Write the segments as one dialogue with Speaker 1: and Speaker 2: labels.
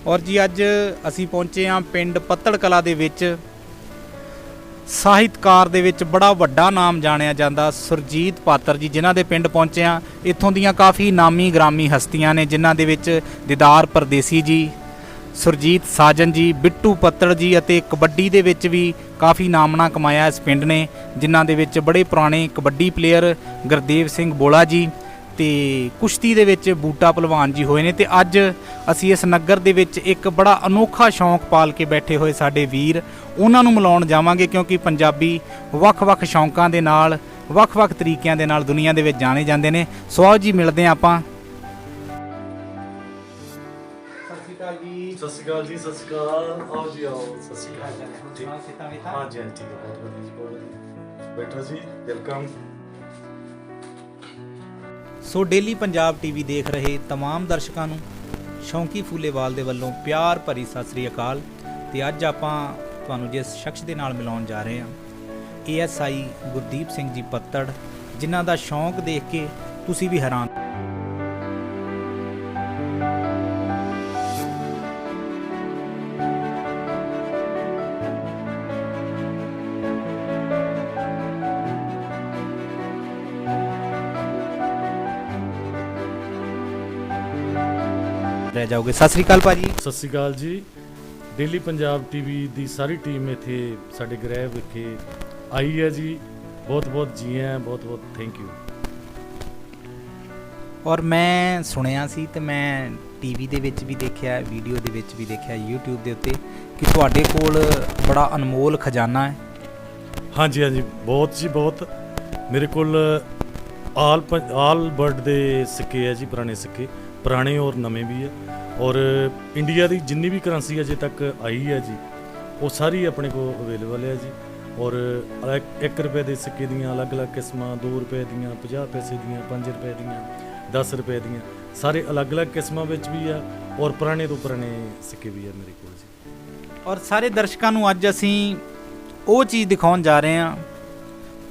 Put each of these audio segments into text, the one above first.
Speaker 1: ਔਰ ਜੀ ਅੱਜ ਅਸੀਂ ਪਹੁੰਚੇ ਹਾਂ ਪਿੰਡ ਪੱਤੜ ਕਲਾ ਦੇ ਵਿੱਚ। ਸਾਹਿਤਕਾਰ ਦੇ ਵਿੱਚ ਬੜਾ ਵੱਡਾ ਨਾਮ ਜਾਣਿਆ ਜਾਂਦਾ ਸੁਰਜੀਤ ਪਾਤਰ ਜੀ, ਜਿਨ੍ਹਾਂ ਦੇ ਪਿੰਡ ਪਹੁੰਚੇ ਹਾਂ। ਇੱਥੋਂ ਦੀਆਂ ਕਾਫੀ ਨਾਮੀ ਗ੍ਰਾਮੀ ਹਸਤੀਆਂ ਨੇ, ਜਿਨ੍ਹਾਂ ਦੇ ਵਿੱਚ ਦੀਦਾਰ ਪਰਦੇਸੀ ਜੀ, ਸੁਰਜੀਤ ਸਾਜਨ ਜੀ, ਬਿੱਟੂ ਪੱਤੜ ਜੀ ਅਤੇ ਕਬੱਡੀ ਦੇ ਵਿੱਚ ਵੀ ਕਾਫੀ ਨਾਮਣਾ ਕਮਾਇਆ ਇਸ ਪਿੰਡ ਨੇ, ਜਿਨ੍ਹਾਂ ਦੇ ਵਿੱਚ ਬੜੇ ਪੁਰਾਣੇ ਕਬੱਡੀ ਪਲੇਅਰ ਗੁਰਦੇਵ ਸਿੰਘ ਬੋਲਾ ਜੀ ਤੇ ਕੁਸ਼ਤੀ ਦੇ ਵਿੱਚ ਬੂਟਾ ਪਹਿਲਵਾਨ ਜੀ ਹੋਏ ਨੇ। ਤੇ ਅੱਜ ਅਸੀਂ ਇਸ ਨਗਰ ਦੇ ਵਿੱਚ ਇੱਕ ਬੜਾ ਅਨੋਖਾ ਸ਼ੌਂਕ ਪਾਲ ਕੇ ਬੈਠੇ ਹੋਏ ਸਾਡੇ ਵੀਰ, ਉਹਨਾਂ ਨੂੰ ਮਿਲਾਉਣ ਜਾਵਾਂਗੇ, ਕਿਉਂਕਿ ਪੰਜਾਬੀ ਵੱਖ-ਵੱਖ ਸ਼ੌਂਕਾਂ ਦੇ ਨਾਲ, ਵੱਖ-ਵੱਖ ਤਰੀਕਿਆਂ ਦੇ ਨਾਲ ਦੁਨੀਆ ਦੇ ਵਿੱਚ ਜਾਣੇ ਜਾਂਦੇ ਨੇ। ਸੋ ਆਓ ਜੀ ਮਿਲਦੇ ਹਾਂ ਆਪਾਂ।
Speaker 2: ਸਤਿ ਸ਼੍ਰੀ ਅਕਾਲ ਜੀ। ਸਤਿ ਸ਼੍ਰੀ ਅਕਾਲ। ਆਓ ਜੀ ਆਓ। ਸਤਿ ਸ਼੍ਰੀ ਅਕਾਲ। ਹਾਂ ਜੀ ਠੀਕ ਹੈ, ਬਹੁਤ ਵਧੀਆ ਜੀ, ਬਹੁਤ ਵਧੀਆ। ਬੈਠੋ ਜੀ, ਵੈਲਕਮ।
Speaker 1: ਸੋ ਡੇਲੀ ਪੰਜਾਬ ਟੀਵੀ ਦੇਖ ਰਹੇ तमाम ਦਰਸ਼ਕਾਂ ਨੂੰ ਸ਼ੌਂਕੀ ਫੂਲੇਵਾਲ ਦੇ ਵੱਲੋਂ ਪਿਆਰ ਭਰੀ ਸਤਿ ਸ੍ਰੀ ਅਕਾਲ। ਤੇ ਅੱਜ ਆਪਾਂ ਤੁਹਾਨੂੰ ਜਿਸ ਸ਼ਖਸ ਦੇ ਨਾਲ ਮਿਲਾਉਣ ਜਾ ਰਹੇ ਹਾਂ, ASI ਗੁਰਦੀਪ ਸਿੰਘ ਜੀ ਪੱਤੜ, ਜਿਨ੍ਹਾਂ ਦਾ ਸ਼ੌਂਕ ਦੇਖ ਕੇ ਤੁਸੀਂ ਵੀ ਹੈਰਾਨ। ਰਹਿ ਜਾਓਗੇ। ਸਤਿ ਸ੍ਰੀ ਅਕਾਲ ਭਾਜੀ।
Speaker 2: ਸਤਿ ਸ਼੍ਰੀ ਅਕਾਲ ਜੀ। ਡੇਲੀ ਪੰਜਾਬ ਟੀਵੀ ਦੀ ਸਾਰੀ ਟੀਮ ਇੱਥੇ ਸਾਡੇ ਗ੍ਰਹਿ ਵਿਖੇ ਆਈ ਹੈ ਜੀ। ਬਹੁਤ ਬਹੁਤ ਜੀ ਆਇਆਂ, ਬਹੁਤ ਬਹੁਤ ਥੈਂਕ ਯੂ।
Speaker 1: ਔਰ ਮੈਂ ਸੁਣਿਆ ਸੀ ਤੇ ਮੈਂ ਟੀਵੀ ਦੇ ਵਿੱਚ ਵੀ ਦੇਖਿਆ, ਵੀਡੀਓ ਦੇ ਵਿੱਚ ਵੀ ਦੇਖਿਆ, YouTube ਦੇ ਉੱਤੇ, ਕਿ ਤੁਹਾਡੇ ਕੋਲ ਬੜਾ ਅਨਮੋਲ ਖਜ਼ਾਨਾ ਹੈ।
Speaker 2: ਹਾਂਜੀ ਹਾਂਜੀ, ਬਹੁਤ ਜੀ ਬਹੁਤ। ਮੇਰੇ ਕੋਲ ਆਲ ਵਰਲਡ ਦੇ ਸਿੱਕੇ ਹੈ ਜੀ, ਪੁਰਾਣੇ ਸਿੱਕੇ, ਪੁਰਾਣੇ ਔਰ ਨਵੇਂ ਵੀ ਹੈ। ਔਰ ਇੰਡੀਆ ਦੀ ਜਿੰਨੀ ਵੀ ਕਰੰਸੀ ਅਜੇ ਤੱਕ ਆਈ ਹੈ ਜੀ, ਉਹ ਸਾਰੀ ਆਪਣੇ ਕੋਲ ਅਵੇਲੇਬਲ ਹੈ ਜੀ। ਔਰ 1 ਰੁਪਏ ਦੇ ਸਿੱਕੇ ਦੀਆਂ ਅਲੱਗ-ਅਲੱਗ ਕਿਸਮਾਂ, 2 ਰੁਪਏ ਦੀਆਂ, 50 ਪੈਸੇ ਦੀਆਂ, 5 ਰੁਪਏ ਦੀਆਂ, 10 ਰੁਪਏ ਦੀਆਂ, ਸਾਰੇ ਅਲੱਗ-ਅਲੱਗ ਕਿਸਮਾਂ ਵਿੱਚ ਵੀ ਆ। ਔਰ ਪੁਰਾਣੇ ਤੋਂ ਪੁਰਾਣੇ ਸਿੱਕੇ ਵੀ ਆ ਮੇਰੇ ਕੋਲ ਜੀ।
Speaker 1: ਔਰ ਸਾਰੇ ਦਰਸ਼ਕਾਂ ਨੂੰ ਅੱਜ ਅਸੀਂ ਉਹ ਚੀਜ਼ ਦਿਖਾਉਣ ਜਾ ਰਹੇ ਹਾਂ,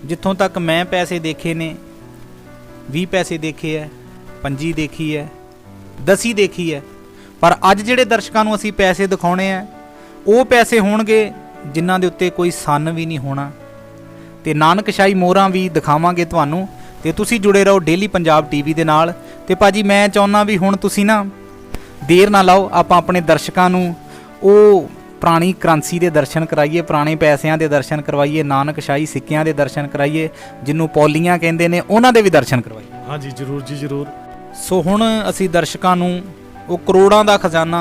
Speaker 1: ਜਿੱਥੋਂ ਤੱਕ ਮੈਂ ਪੈਸੇ ਦੇਖੇ ਨੇ, 20 ਪੈਸੇ ਦੇਖੇ ਹੈ, 25 ਦੇਖੀ ਹੈ, 10 ਦੇਖੀ ਹੈ। ਪਰ ਅੱਜ ਜਿਹੜੇ ਦਰਸ਼ਕਾਂ ਨੂੰ ਅਸੀਂ ਪੈਸੇ ਦਿਖਾਉਣੇ ਆ, ਉਹ ਪੈਸੇ ਹੋਣਗੇ ਜਿਨ੍ਹਾਂ ਦੇ ਉੱਤੇ ਕੋਈ ਸੰਨ ਵੀ ਨਹੀਂ ਹੋਣਾ, ਤੇ ਨਾਨਕਸ਼ਾਹੀ ਮੋਹਰਾਂ ਵੀ ਦਿਖਾਵਾਂਗੇ ਤੁਹਾਨੂੰ। ਤੇ ਤੁਸੀਂ ਜੁੜੇ ਰਹੋ ਡੇਲੀ ਪੰਜਾਬ ਟੀਵੀ ਦੇ ਨਾਲ। ਤੇ ਭਾਜੀ ਮੈਂ ਚਾਹੁੰਦਾ ਵੀ ਹੁਣ ਤੁਸੀਂ ਨਾ ਦੇਰ ਨਾ ਲਾਓ, ਆਪਾਂ ਆਪਣੇ ਦਰਸ਼ਕਾਂ ਨੂੰ ਉਹ ਪੁਰਾਣੀ ਕਰੰਸੀ ਦੇ ਦਰਸ਼ਨ ਕਰਾਈਏ, ਪੁਰਾਣੇ ਪੈਸਿਆਂ ਦੇ ਦਰਸ਼ਨ ਕਰਵਾਈਏ, ਨਾਨਕਸ਼ਾਹੀ ਸਿੱਕਿਆਂ ਦੇ ਦਰਸ਼ਨ ਕਰਾਈਏ, ਜਿਹਨੂੰ ਪੌਲੀਆਂ ਕਹਿੰਦੇ ਨੇ, ਉਹਨਾਂ ਦੇ ਵੀ ਦਰਸ਼ਨ ਕਰਵਾਈਏ।
Speaker 2: ਹਾਂਜੀ ਜ਼ਰੂਰ ਜੀ ਜ਼ਰੂਰ।
Speaker 1: ਸੋ ਹੁਣ ਅਸੀਂ ਦਰਸ਼ਕਾਂ ਨੂੰ ਉਹ ਕਰੋੜਾਂ ਦਾ ਖਜ਼ਾਨਾ,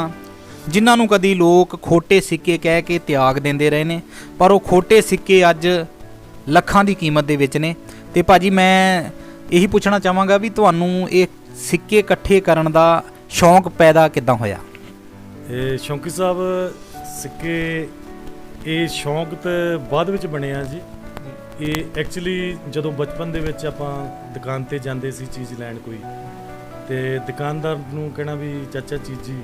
Speaker 1: ਜਿਨ੍ਹਾਂ ਨੂੰ ਕਦੀ ਲੋਕ ਖੋਟੇ ਸਿੱਕੇ ਕਹਿ ਕੇ ਤਿਆਗ ਦਿੰਦੇ ਰਹੇ ਨੇ, ਪਰ ਉਹ ਖੋਟੇ ਸਿੱਕੇ ਅੱਜ ਲੱਖਾਂ ਦੀ ਕੀਮਤ ਦੇ ਵਿੱਚ ਨੇ। ਤੇ ਭਾਜੀ ਮੈਂ ਇਹੀ ਪੁੱਛਣਾ ਚਾਹਾਂਗਾ ਵੀ ਤੁਹਾਨੂੰ ਇਹ ਸਿੱਕੇ ਇਕੱਠੇ ਕਰਨ ਦਾ ਸ਼ੌਂਕ ਪੈਦਾ ਕਿੱਦਾਂ ਹੋਇਆ?
Speaker 2: ਇਹ ਸ਼ੌਂਕੀ ਸਾਹਿਬ, ਸਿੱਕੇ ਇਹ ਸ਼ੌਂਕ ਤਾਂ ਬਾਅਦ ਵਿੱਚ ਬਣਿਆ ਜੀ। ਇਹ ਐਕਚੁਅਲੀ ਜਦੋਂ ਬਚਪਨ ਦੇ ਵਿੱਚ ਆਪਾਂ ਦੁਕਾਨ 'ਤੇ ਜਾਂਦੇ ਸੀ ਚੀਜ਼ ਲੈਣ ਕੋਈ, ਤੇ ਦੁਕਾਨਦਾਰ ਨੂੰ ਕਹਿਣਾ ਵੀ ਚਾਚਾ ਚੀਜ਼ੀ,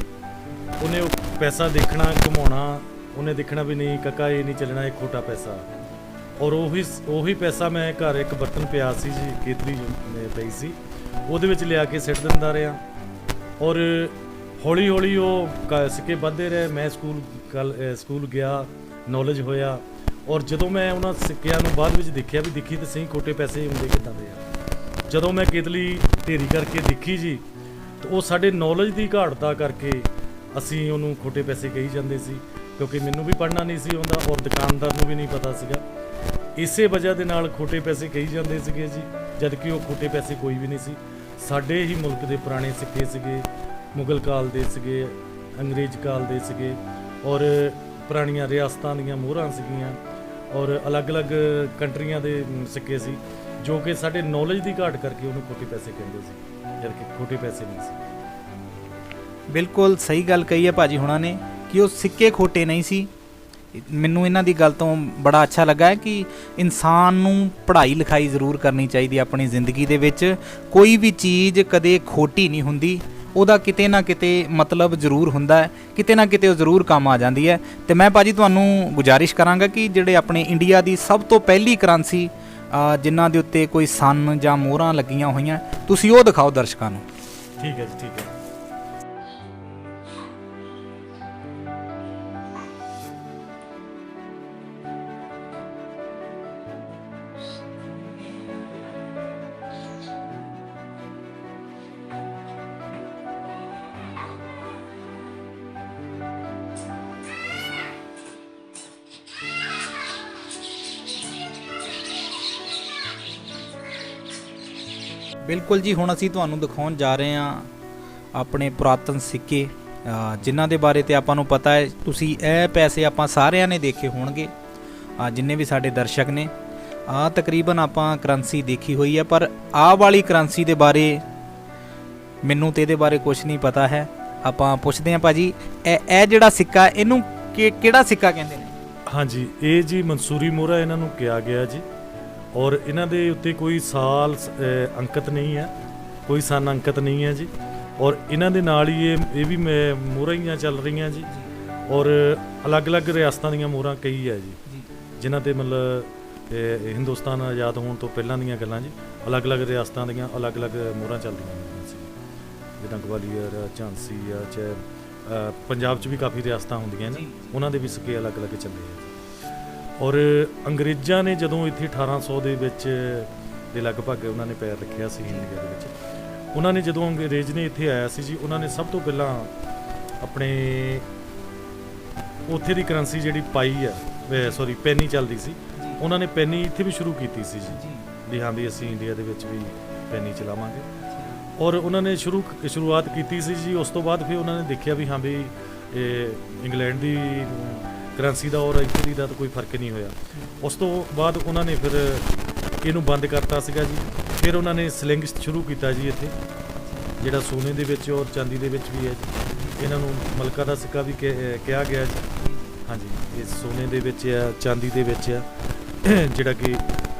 Speaker 2: ਉਹਨੇ ਉਹ ਪੈਸਾ ਦੇਖਣਾ, ਘੁਮਾਉਣਾ, ਉਹਨੇ ਦੇਖਣਾ ਵੀ ਨਹੀਂ ਕਾਕਾ ਇਹ ਨਹੀਂ ਚੱਲਣਾ, ਇਹ ਖੋਟਾ ਪੈਸਾ। ਔਰ ਉਹੀ ਪੈਸਾ ਮੈਂ ਘਰ ਇੱਕ ਬਰਤਨ ਪਿਆ ਸੀ ਜੀ, ਕੇਤਲੀ ਪਈ ਸੀ, ਉਹਦੇ ਵਿੱਚ ਲਿਆ ਕੇ ਸਿੱਟ ਦਿੰਦਾ ਰਿਹਾ। ਔਰ ਹੌਲੀ ਹੌਲੀ ਉਹ ਸਿੱਕੇ ਵੱਧਦੇ ਰਹੇ। ਮੈਂ ਸਕੂਲ ਗਿਆ, ਨੌਲੇਜ ਹੋਇਆ। ਔਰ ਜਦੋਂ ਮੈਂ ਉਹਨਾਂ ਸਿੱਕਿਆਂ ਨੂੰ ਬਾਅਦ ਵਿੱਚ ਦੇਖਿਆ ਵੀ ਦੇਖੀ ਤਾਂ ਸਹੀ ਖੋਟੇ ਪੈਸੇ ਹੁੰਦੇ ਕਿੱਦਾਂ ਦੇ ਆ। ਜਦੋਂ ਮੈਂ ਕੇਤਲੀ ਢੇਰੀ ਕਰਕੇ ਦੇਖੀ ਜੀ, ਤਾਂ ਉਹ ਸਾਡੇ ਨੌਲੇਜ ਦੀ ਘਾਟ ਦਾ ਕਰਕੇ ਅਸੀਂ ਉਹਨੂੰ ਖੋਟੇ ਪੈਸੇ ਕਹੀ ਜਾਂਦੇ ਸੀ, ਕਿਉਂਕਿ ਮੈਨੂੰ ਵੀ ਪੜ੍ਹਨਾ ਨਹੀਂ ਸੀ ਆਉਂਦਾ ਔਰ ਦੁਕਾਨਦਾਰ ਨੂੰ ਵੀ ਨਹੀਂ ਪਤਾ ਸੀਗਾ। ਇਸੇ ਵਜ੍ਹਾ ਦੇ ਨਾਲ ਖੋਟੇ ਪੈਸੇ ਕਹੀ ਜਾਂਦੇ ਸੀਗੇ ਜੀ, ਜਦ ਕਿ ਉਹ ਖੋਟੇ ਪੈਸੇ ਕੋਈ ਵੀ ਨਹੀਂ ਸੀ। ਸਾਡੇ ਹੀ ਮੁਲਕ ਦੇ ਪੁਰਾਣੇ ਸਿੱਕੇ ਸੀਗੇ, ਮੁਗਲ ਕਾਲ ਦੇ ਸੀਗੇ, ਅੰਗਰੇਜ਼ ਕਾਲ ਦੇ ਸੀਗੇ, ਔਰ ਪੁਰਾਣੀਆਂ ਰਿਆਸਤਾਂ ਦੀਆਂ ਮੋਹਰਾਂ ਸੀਗੀਆਂ, ਔਰ ਅਲੱਗ-ਅਲੱਗ ਕੰਟਰੀਆਂ ਦੇ ਸਿੱਕੇ ਸੀ, ਜੋ ਕਿ ਸਾਡੇ ਨੌਲੇਜ ਦੀ ਘਾਟ ਕਰਕੇ ਉਹਨੂੰ ਖੋਟੇ ਪੈਸੇ ਕਹਿੰਦੇ ਸੀ, ਜਦ ਕਿ ਖੋਟੇ ਪੈਸੇ ਨਹੀਂ ਸੀ।
Speaker 1: ਬਿਲਕੁਲ ਸਹੀ ਗੱਲ ਕਹੀ ਹੈ ਭਾਜੀ ਹੁਣਾਂ ਨੇ ਕਿ ਉਹ ਸਿੱਕੇ ਖੋਟੇ ਨਹੀਂ ਸੀ। ਮੈਨੂੰ ਇਹਨਾਂ ਦੀ ਗੱਲ ਤੋਂ ਬੜਾ ਅੱਛਾ ਲੱਗਾ ਕਿ ਇਨਸਾਨ ਨੂੰ ਪੜ੍ਹਾਈ ਲਿਖਾਈ ਜ਼ਰੂਰ ਕਰਨੀ ਚਾਹੀਦੀ ਆਪਣੀ ਜ਼ਿੰਦਗੀ ਦੇ ਵਿੱਚ। ਕੋਈ ਵੀ ਚੀਜ਼ ਕਦੇ ਖੋਟੀ ਨਹੀਂ ਹੁੰਦੀ, ਉਹਦਾ ਕਿਤੇ ਨਾ ਕਿਤੇ ਮਤਲਬ ਜ਼ਰੂਰ ਹੁੰਦਾ ਹੈ, ਕਿਤੇ ਨਾ ਕਿਤੇ ਉਹ ਜ਼ਰੂਰ ਕੰਮ ਆ ਜਾਂਦੀ ਹੈ। ਤੇ ਮੈਂ ਭਾਜੀ ਤੁਹਾਨੂੰ ਗੁਜ਼ਾਰਿਸ਼ ਕਰਾਂਗਾ ਕਿ ਜਿਹੜੇ ਆਪਣੇ ਇੰਡੀਆ ਦੀ ਸਭ ਤੋਂ ਪਹਿਲੀ ਕਰੰਸੀ ਜਿਨ੍ਹਾਂ ਦੇ ਉੱਤੇ ਕੋਈ ਸੰਨ ਜਾਂ ਮੋਹਰਾਂ ਲੱਗੀਆਂ ਹੋਈਆਂ, ਤੁਸੀਂ ਉਹ ਦਿਖਾਓ ਦਰਸ਼ਕਾਂ ਨੂੰ।
Speaker 2: ਠੀਕ ਹੈ ਜੀ, ਠੀਕ ਹੈ।
Speaker 1: ਬਿਲਕੁਲ ਜੀ, ਹੁਣ ਅਸੀਂ ਤੁਹਾਨੂੰ ਦਿਖਾਉਣ ਜਾ ਰਹੇ ਹਾਂ ਆਪਣੇ ਪੁਰਾਤਨ ਸਿੱਕੇ ਜਿਨ੍ਹਾਂ ਦੇ ਬਾਰੇ ਤੇ ਆਪਾਂ ਨੂੰ ਪਤਾ ਹੈ। ਤੁਸੀਂ ਇਹ ਪੈਸੇ ਆਪਾਂ ਸਾਰਿਆਂ ਨੇ ਦੇਖੇ ਹੋਣਗੇ, ਜਿੰਨੇ ਵੀ ਸਾਡੇ ਦਰਸ਼ਕ ਨੇ। ਤਕਰੀਬਨ ਆਪਾਂ ਕਰੰਸੀ ਦੇਖੀ ਹੋਈ ਹੈ, ਪਰ ਆਹ ਵਾਲੀ ਕਰੰਸੀ ਦੇ ਬਾਰੇ ਮੈਨੂੰ ਤੇ ਇਹਦੇ ਬਾਰੇ ਕੁਝ ਨਹੀਂ ਪਤਾ ਹੈ। ਆਪਾਂ ਪੁੱਛਦੇ ਹਾਂ ਭਾਜੀ, ਇਹ ਜਿਹੜਾ ਸਿੱਕਾ ਇਹਨੂੰ ਕਿਹੜਾ ਸਿੱਕਾ ਕਹਿੰਦੇ ਨੇ?
Speaker 2: ਹਾਂਜੀ, ਇਹ ਜੀ ਮਨਸੂਰੀ ਮੋਹਰਾ ਇਹਨਾਂ ਨੂੰ ਕਿਹਾ ਗਿਆ ਜੀ। ਔਰ ਇਹਨਾਂ ਦੇ ਉੱਤੇ ਕੋਈ ਸਾਲ ਅੰਕਿਤ ਨਹੀਂ ਹੈ, ਕੋਈ ਸਨ ਅੰਕਿਤ ਨਹੀਂ ਹੈ ਜੀ। ਔਰ ਇਹਨਾਂ ਦੇ ਨਾਲ ਹੀ ਇਹ ਵੀ ਮੋਹਰਾਂ ਚੱਲ ਰਹੀਆਂ ਜੀ। ਔਰ ਅਲੱਗ-ਅਲੱਗ ਰਿਆਸਤਾਂ ਦੀਆਂ ਮੋਹਰਾਂ ਕਈ ਹੈ ਜੀ, ਜਿਨ੍ਹਾਂ ਤੇ ਮਤਲਬ ਹਿੰਦੁਸਤਾਨ ਆਜ਼ਾਦ ਹੋਣ ਤੋਂ ਪਹਿਲਾਂ ਦੀਆਂ ਗੱਲਾਂ ਜੀ। ਅਲੱਗ-ਅਲੱਗ ਰਿਆਸਤਾਂ ਦੀਆਂ ਅਲੱਗ-ਅਲੱਗ ਮੋਹਰਾਂ ਚੱਲਦੀਆਂ ਹੁੰਦੀਆਂ ਸੀ, ਜਿੱਦਾਂ ਗਵਾਲੀਅਰ, ਝਾਂਸੀ ਆ, ਚਾਹੇ ਪੰਜਾਬ 'ਚ ਵੀ ਕਾਫੀ ਰਿਆਸਤਾਂ ਹੁੰਦੀਆਂ ਨੇ, ਉਹਨਾਂ ਦੇ ਵੀ ਸਿੱਕੇ ਅਲੱਗ-ਅਲੱਗ ਚੱਲੇ ਆ। ਔਰ ਅੰਗਰੇਜ਼ਾਂ ਨੇ ਜਦੋਂ ਇੱਥੇ 1800 ਦੇ ਵਿੱਚ ਦੇ ਲਗਭਗ ਉਹਨਾਂ ਨੇ ਪੈਰ ਰੱਖਿਆ ਸੀ ਇੰਡੀਆ ਦੇ ਵਿੱਚ। ਉਹਨਾਂ ਨੇ ਜਦੋਂ ਅੰਗਰੇਜ਼ ਨੇ ਇੱਥੇ ਆਇਆ ਸੀ ਜੀ, ਉਹਨਾਂ ਨੇ ਸਭ ਤੋਂ ਪਹਿਲਾਂ ਆਪਣੇ ਉੱਥੇ ਦੀ ਕਰੰਸੀ ਜਿਹੜੀ ਪਾਈ ਆ, ਪੈਨੀ ਚੱਲਦੀ ਸੀ, ਉਹਨਾਂ ਨੇ ਪੈਨੀ ਇੱਥੇ ਵੀ ਸ਼ੁਰੂ ਕੀਤੀ ਸੀ ਜੀ, ਵੀ ਹਾਂ ਵੀ ਅਸੀਂ ਇੰਡੀਆ ਦੇ ਵਿੱਚ ਵੀ ਪੈਨੀ ਚਲਾਵਾਂਗੇ। ਔਰ ਉਹਨਾਂ ਨੇ ਸ਼ੁਰੂਆਤ ਕੀਤੀ ਸੀ ਜੀ। ਉਸ ਤੋਂ ਬਾਅਦ ਫਿਰ ਉਹਨਾਂ ਨੇ ਦੇਖਿਆ ਵੀ ਹਾਂ ਵੀ ਇੰਗਲੈਂਡ ਦੀ ਕਰੰਸੀ ਦਾ ਔਰ ਇੱਥੇ ਦੀ ਦਾ ਤਾਂ ਕੋਈ ਫਰਕ ਨਹੀਂ ਹੋਇਆ। ਉਸ ਤੋਂ ਬਾਅਦ ਉਹਨਾਂ ਨੇ ਫਿਰ ਇਹਨੂੰ ਬੰਦ ਕਰਤਾ ਸੀਗਾ ਜੀ। ਫਿਰ ਉਹਨਾਂ ਨੇ ਸਲਿੰਗ ਸ਼ੁਰੂ ਕੀਤਾ ਜੀ ਇੱਥੇ, ਜਿਹੜਾ ਸੋਨੇ ਦੇ ਵਿੱਚ ਔਰ ਚਾਂਦੀ ਦੇ ਵਿੱਚ ਵੀ ਹੈ ਜੀ। ਇਹਨਾਂ ਨੂੰ ਮਲਕਾ ਦਾ ਸਿੱਕਾ ਵੀ ਕਿਹਾ ਗਿਆ ਜੀ। ਹਾਂਜੀ, ਇਹ ਸੋਨੇ ਦੇ ਵਿੱਚ ਆ, ਚਾਂਦੀ ਦੇ ਵਿੱਚ ਆ, ਜਿਹੜਾ ਕਿ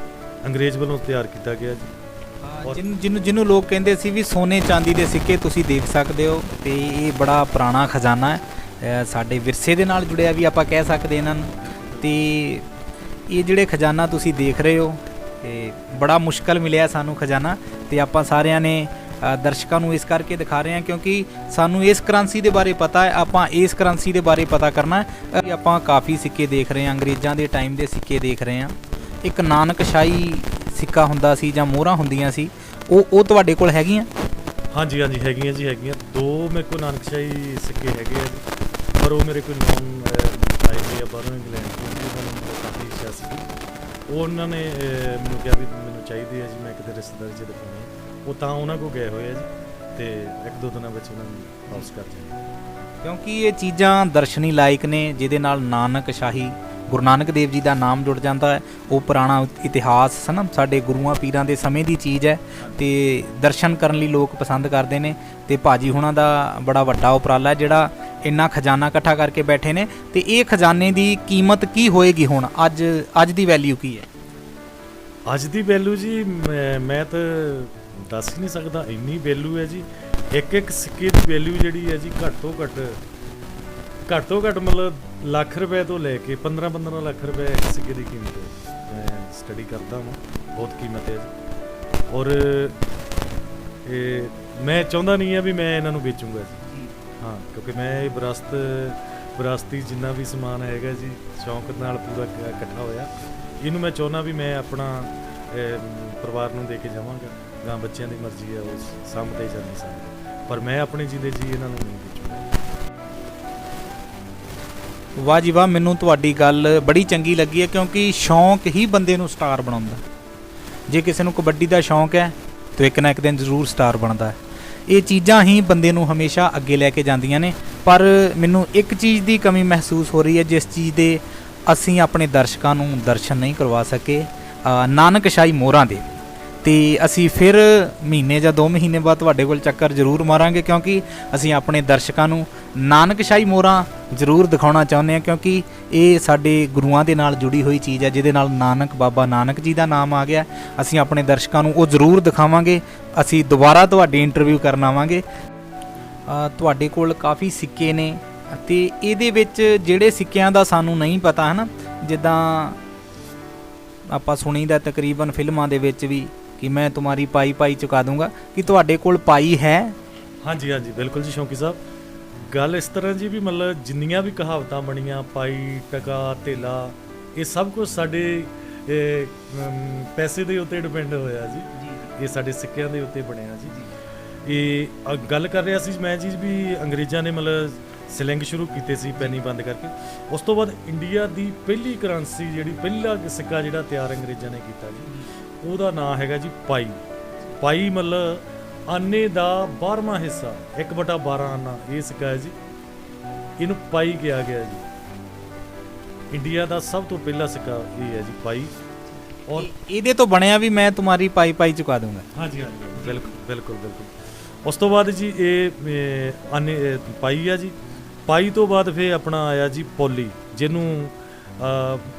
Speaker 2: ਅੰਗਰੇਜ਼ ਵੱਲੋਂ ਤਿਆਰ ਕੀਤਾ ਗਿਆ ਜੀ।
Speaker 1: ਜਿਹਨੂੰ ਲੋਕ ਕਹਿੰਦੇ ਸੀ ਵੀ ਸੋਨੇ ਚਾਂਦੀ ਦੇ ਸਿੱਕੇ ਤੁਸੀਂ ਦੇਖ ਸਕਦੇ ਹੋ, ਤੇ ਇਹ ਬੜਾ ਪੁਰਾਣਾ ਖਜ਼ਾਨਾ ਹੈ, ਸਾਡੇ ਵਿਰਸੇ ਦੇ ਨਾਲ ਜੁੜਿਆ ਵੀ ਆਪਾਂ ਕਹਿ ਸਕਦੇ ਇਹਨਾਂ ਨੂੰ। ਤੇ ਇਹ ਜਿਹੜੇ ਖਜ਼ਾਨਾ ਤੁਸੀਂ ਦੇਖ ਰਹੇ ਹੋ, ਤੇ ਬੜਾ ਮੁਸ਼ਕਲ ਮਿਲਿਆ ਸਾਨੂੰ ਖਜ਼ਾਨਾ, ਤੇ ਆਪਾਂ ਸਾਰਿਆਂ ਨੇ ਦਰਸ਼ਕਾਂ ਨੂੰ ਇਸ ਕਰਕੇ ਦਿਖਾ ਰਹੇ ਹਾਂ ਕਿਉਂਕਿ ਸਾਨੂੰ ਇਸ ਕਰੰਸੀ ਦੇ ਬਾਰੇ ਪਤਾ ਹੈ। ਆਪਾਂ ਇਸ ਕਰੰਸੀ ਦੇ ਬਾਰੇ ਪਤਾ ਕਰਨਾ ਹੈ। ਆਪਾਂ ਕਾਫੀ ਸਿੱਕੇ ਦੇਖ ਰਹੇ ਹਾਂ, ਅੰਗਰੇਜ਼ਾਂ ਦੇ ਟਾਈਮ ਦੇ ਸਿੱਕੇ ਦੇਖ ਰਹੇ ਹਾਂ। ਇੱਕ ਨਾਨਕਸ਼ਾਹੀ ਸਿੱਕਾ ਹੁੰਦਾ ਸੀ ਜਾਂ ਮੋਹਰਾਂ ਹੁੰਦੀਆਂ ਸੀ, ਉਹ ਤੁਹਾਡੇ ਕੋਲ ਹੈਗੀਆਂ?
Speaker 2: ਹਾਂਜੀ ਹਾਂਜੀ, ਹੈਗੀਆਂ ਜੀ, ਹੈਗੀਆਂ। ਦੋ ਮੇਰੇ ਕੋਲ ਨਾਨਕਸ਼ਾਹੀ ਸਿੱਕੇ ਹੈਗੇ ਆ ਜੀ, ਪਰ ਉਹ ਮੇਰੇ ਕੋਲ ਨੌਨ ਆਏ ਹੋਏ ਆ ਬਾਹਰੋਂ, ਇੰਗਲੈਂਡ ਤੋਂ। ਉਹਨਾਂ ਨੂੰ ਕਾਫੀ ਇੱਛਾ ਸੀ, ਉਹ ਉਹਨਾਂ ਨੇ ਮੈਨੂੰ ਕਿਹਾ ਵੀ ਮੈਨੂੰ ਚਾਹੀਦੇ ਆ ਜੀ, ਮੈਂ ਕਿਤੇ ਰਿਸ਼ਤੇਦਾਰੀ 'ਚ ਦਿਖਾਉਣੇ। ਉਹ ਤਾਂ ਉਹਨਾਂ ਕੋਲ ਗਏ ਹੋਏ ਆ ਜੀ, ਤੇ ਇੱਕ ਦੋ ਦਿਨਾਂ ਵਿੱਚ ਉਹਨਾਂ ਨੂੰ ਵਾਪਸ ਕਰ ਜਾਣਗੇ,
Speaker 1: ਕਿਉਂਕਿ ਇਹ ਚੀਜ਼ਾਂ ਦਰਸ਼ਨੀ ਲਾਇਕ ਨੇ, ਜਿਹਦੇ ਨਾਲ ਨਾਨਕਸ਼ਾਹੀ ਗੁਰੂ ਨਾਨਕ ਦੇਵ ਜੀ ਦਾ ਨਾਮ ਜੁੜ ਜਾਂਦਾ ਹੈ। ਉਹ ਪੁਰਾਣਾ ਇਤਿਹਾਸ ਨਾ, ਸਾਡੇ ਗੁਰੂਆਂ ਪੀਰਾਂ ਦੇ ਸਮੇਂ ਦੀ ਚੀਜ਼ ਹੈ, ਤੇ ਦਰਸ਼ਨ ਕਰਨ ਲਈ ਲੋਕ ਪਸੰਦ ਕਰਦੇ ਨੇ। ਤੇ ਭਾਜੀ ਹੁਣਾਂ ਦਾ ਬੜਾ ਵੱਡਾ ਉਪਰਾਲਾ ਜਿਹੜਾ ਇੰਨਾ ਖਜ਼ਾਨਾ ਇਕੱਠਾ ਕਰਕੇ ਬੈਠੇ ਨੇ। ਤੇ ਇਹ ਖਜ਼ਾਨੇ ਦੀ ਕੀਮਤ ਕੀ ਹੋਏਗੀ ਹੁਣ, ਅੱਜ ਦੀ ਵੈਲਿਊ ਕੀ ਹੈ?
Speaker 2: ਅੱਜ ਦੀ ਵੈਲਿਊ ਜੀ ਮੈਂ ਤਾਂ ਦੱਸ ਹੀ ਨਹੀਂ ਸਕਦਾ, ਇੰਨੀ ਵੈਲਿਊ ਹੈ ਜੀ। ਇੱਕ ਸਿੱਕੇ ਦੀ ਵੈਲਿਊ ਜਿਹੜੀ ਹੈ ਜੀ, ਘੱਟ ਤੋਂ ਘੱਟ ਮਤਲਬ ਲੱਖ ਰੁਪਏ ਤੋਂ ਲੈ ਕੇ 15 ਲੱਖ ਰੁਪਏ ਇੱਕ ਸਿੱਕੇ ਦੀ ਕੀਮਤ ਹੈ। ਮੈਂ ਸਟੱਡੀ ਕਰਦਾ ਹਾਂ, ਬਹੁਤ ਕੀਮਤ ਹੈ ਜੀ। ਔਰ ਇਹ ਮੈਂ ਚਾਹੁੰਦਾ ਨਹੀਂ ਹੈ ਵੀ ਮੈਂ ਇਹਨਾਂ ਨੂੰ ਵੇਚੂੰਗਾ ਜੀ, ਹਾਂ, ਕਿਉਂਕਿ ਮੈਂ ਇਹ ਵਿਰਾਸਤੀ ਜਿੰਨਾ ਵੀ ਸਮਾਨ ਹੈਗਾ ਜੀ, ਸ਼ੌਂਕ ਨਾਲ ਪੂਰਾ ਇਕੱਠਾ ਹੋਇਆ। ਇਹਨੂੰ ਮੈਂ ਚਾਹੁੰਦਾ ਵੀ ਮੈਂ ਆਪਣਾ ਪਰਿਵਾਰ ਨੂੰ ਦੇ ਕੇ ਜਾਵਾਂਗਾ, ਗਾਂ ਬੱਚਿਆਂ ਦੀ ਮਰਜ਼ੀ ਹੈ, ਉਹ ਸਾਂਭਦੇ ਜਾਂ ਨਹੀਂ ਸਾਂਭਦੇ, ਪਰ ਮੈਂ ਆਪਣੇ ਜਿੰਦੇ ਜੀ ਇਹਨਾਂ ਨੂੰ ਨਹੀਂ ਵੇਚੂੰਗਾ।
Speaker 1: ਵਾਹ ਜੀ ਵਾਹ, ਮੈਨੂੰ ਤੁਹਾਡੀ ਗੱਲ ਬੜੀ ਚੰਗੀ ਲੱਗੀ ਹੈ, ਕਿਉਂਕਿ ਸ਼ੌਂਕ ਹੀ ਬੰਦੇ ਨੂੰ ਸਟਾਰ ਬਣਾਉਂਦਾ। ਜੇ ਕਿਸੇ ਨੂੰ ਕਬੱਡੀ ਦਾ ਸ਼ੌਂਕ ਹੈ ਤਾਂ ਇੱਕ ਨਾ ਇੱਕ ਦਿਨ ਜ਼ਰੂਰ ਸਟਾਰ ਬਣਦਾ ਹੈ। ਇਹ ਚੀਜ਼ਾਂ ਹੀ ਬੰਦੇ ਨੂੰ ਹਮੇਸ਼ਾ ਅੱਗੇ ਲੈ ਕੇ ਜਾਂਦੀਆਂ ਨੇ। ਪਰ ਮੈਨੂੰ ਇੱਕ ਚੀਜ਼ ਦੀ ਕਮੀ ਮਹਿਸੂਸ ਹੋ ਰਹੀ ਹੈ, ਜਿਸ ਚੀਜ਼ ਦੇ ਅਸੀਂ ਆਪਣੇ ਦਰਸ਼ਕਾਂ ਨੂੰ ਦਰਸ਼ਨ ਨਹੀਂ ਕਰਵਾ ਸਕੇ, ਨਾਨਕਸ਼ਾਹੀ ਮੋਹਰਾਂ ਦੇ। ਤੇ ਅਸੀਂ ਫਿਰ ਮਹੀਨੇ ਜਾਂ 2 ਮਹੀਨੇ ਬਾਅਦ ਤੁਹਾਡੇ ਕੋਲ ਚੱਕਰ ਜ਼ਰੂਰ ਮਾਰਾਂਗੇ, ਕਿਉਂਕਿ ਅਸੀਂ ਆਪਣੇ ਦਰਸ਼ਕਾਂ ਨੂੰ ਨਾਨਕਸ਼ਾਹੀ ਮੋਹਰਾਂ ਜ਼ਰੂਰ ਦਿਖਾਉਣਾ ਚਾਹੁੰਦੇ ਹਾਂ, ਕਿਉਂਕਿ ਇਹ ਸਾਡੇ ਗੁਰੂਆਂ ਦੇ ਨਾਲ ਜੁੜੀ ਹੋਈ ਚੀਜ਼ ਹੈ, ਜਿਹਦੇ ਨਾਲ ਬਾਬਾ ਨਾਨਕ ਜੀ ਦਾ ਨਾਮ ਆ ਗਿਆ। ਅਸੀਂ ਆਪਣੇ ਦਰਸ਼ਕਾਂ ਨੂੰ ਉਹ ਜ਼ਰੂਰ ਦਿਖਾਵਾਂਗੇ। ਅਸੀਂ ਦੁਬਾਰਾ ਤੁਹਾਡੀ ਇੰਟਰਵਿਊ ਕਰਨ ਆਵਾਂਗੇ। ਤੁਹਾਡੇ ਕੋਲ ਕਾਫੀ ਸਿੱਕੇ ਨੇ, ਅਤੇ ਇਹਦੇ ਵਿੱਚ ਜਿਹੜੇ ਸਿੱਕਿਆਂ ਦਾ ਸਾਨੂੰ ਨਹੀਂ ਪਤਾ ਹੈ ਨਾ, ਜਿੱਦਾਂ ਆਪਾਂ ਸੁਣੀਦਾ ਤਕਰੀਬਨ ਫਿਲਮਾਂ ਦੇ ਵਿੱਚ ਵੀ ਕਿ ਮੈਂ ਤੁਹਾਡੀ ਪਾਈ ਚੁਕਾ ਦੂੰਗਾ, ਕਿ ਤੁਹਾਡੇ ਕੋਲ ਪਾਈ ਹੈ?
Speaker 2: ਹਾਂਜੀ ਹਾਂਜੀ, ਬਿਲਕੁਲ ਜੀ ਸ਼ੌਂਕੀ ਸਾਹਿਬ। ਗੱਲ ਇਸ ਤਰ੍ਹਾਂ ਜੀ ਵੀ ਮਤਲਬ ਜਿੰਨੀਆਂ ਵੀ ਕਹਾਵਤਾਂ ਬਣੀਆਂ, ਪਾਈ, ਟਕਾ, ਧੇਲਾ, ਇਹ ਸਭ ਕੁਝ ਸਾਡੇ ਪੈਸੇ ਦੇ ਉੱਤੇ ਡਿਪੈਂਡ ਹੋਇਆ ਜੀ। ਇਹ ਸਾਡੇ ਸਿੱਕਿਆਂ ਦੇ ਉੱਤੇ ਬਣਿਆ ਜੀ। ਇਹ ਗੱਲ ਕਰ ਰਿਹਾ ਸੀ ਮੈਂ ਜੀ ਵੀ ਅੰਗਰੇਜ਼ਾਂ ਨੇ ਮਤਲਬ ਸਲਿੰਗ ਸ਼ੁਰੂ ਕੀਤੇ ਸੀ ਪੈਨੀ ਬੰਦ ਕਰਕੇ। ਉਸ ਤੋਂ ਬਾਅਦ ਇੰਡੀਆ ਦੀ ਪਹਿਲੀ ਕਰੰਸੀ ਜਿਹੜੀ ਪਹਿਲਾ ਸਿੱਕਾ ਜਿਹੜਾ ਤਿਆਰ ਅੰਗਰੇਜ਼ਾਂ ਨੇ ਕੀਤਾ ਜੀ, ਉਹਦਾ ਨਾਂ ਹੈਗਾ ਜੀ ਪਾਈ। ਪਾਈ ਮਤਲਬ ਆਨੇ ਦਾ 12ਵਾਂ ਹਿੱਸਾ 1/12 ਆਨਾ ਇਹ ਸਿੱਕਾ ਹੈ ਜੀ। ਇਹਨੂੰ ਪਾਈ ਕਿਹਾ ਗਿਆ ਜੀ। ਇੰਡੀਆ ਦਾ ਸਭ ਤੋਂ ਪਹਿਲਾ ਸਿੱਕਾ ਇਹ ਹੈ ਜੀ ਪਾਈ। ਔਰ
Speaker 1: ਇਹਦੇ ਤੋਂ ਬਣਿਆ ਵੀ ਮੈਂ ਤੁਹਾਡੀ ਪਾਈ ਪਾਈ ਚੁਕਾ ਦੂੰਗਾ।
Speaker 2: ਹਾਂਜੀ ਹਾਂਜੀ ਬਿਲਕੁਲ ਬਿਲਕੁਲ ਬਿਲਕੁਲ। ਉਸ ਤੋਂ ਬਾਅਦ ਜੀ ਇਹ ਆਨੇ ਪਾਈ ਆ ਜੀ। ਪਾਈ ਤੋਂ ਬਾਅਦ ਫਿਰ ਆਪਣਾ ਆਇਆ ਜੀ ਪੋਲੀ, ਜਿਹਨੂੰ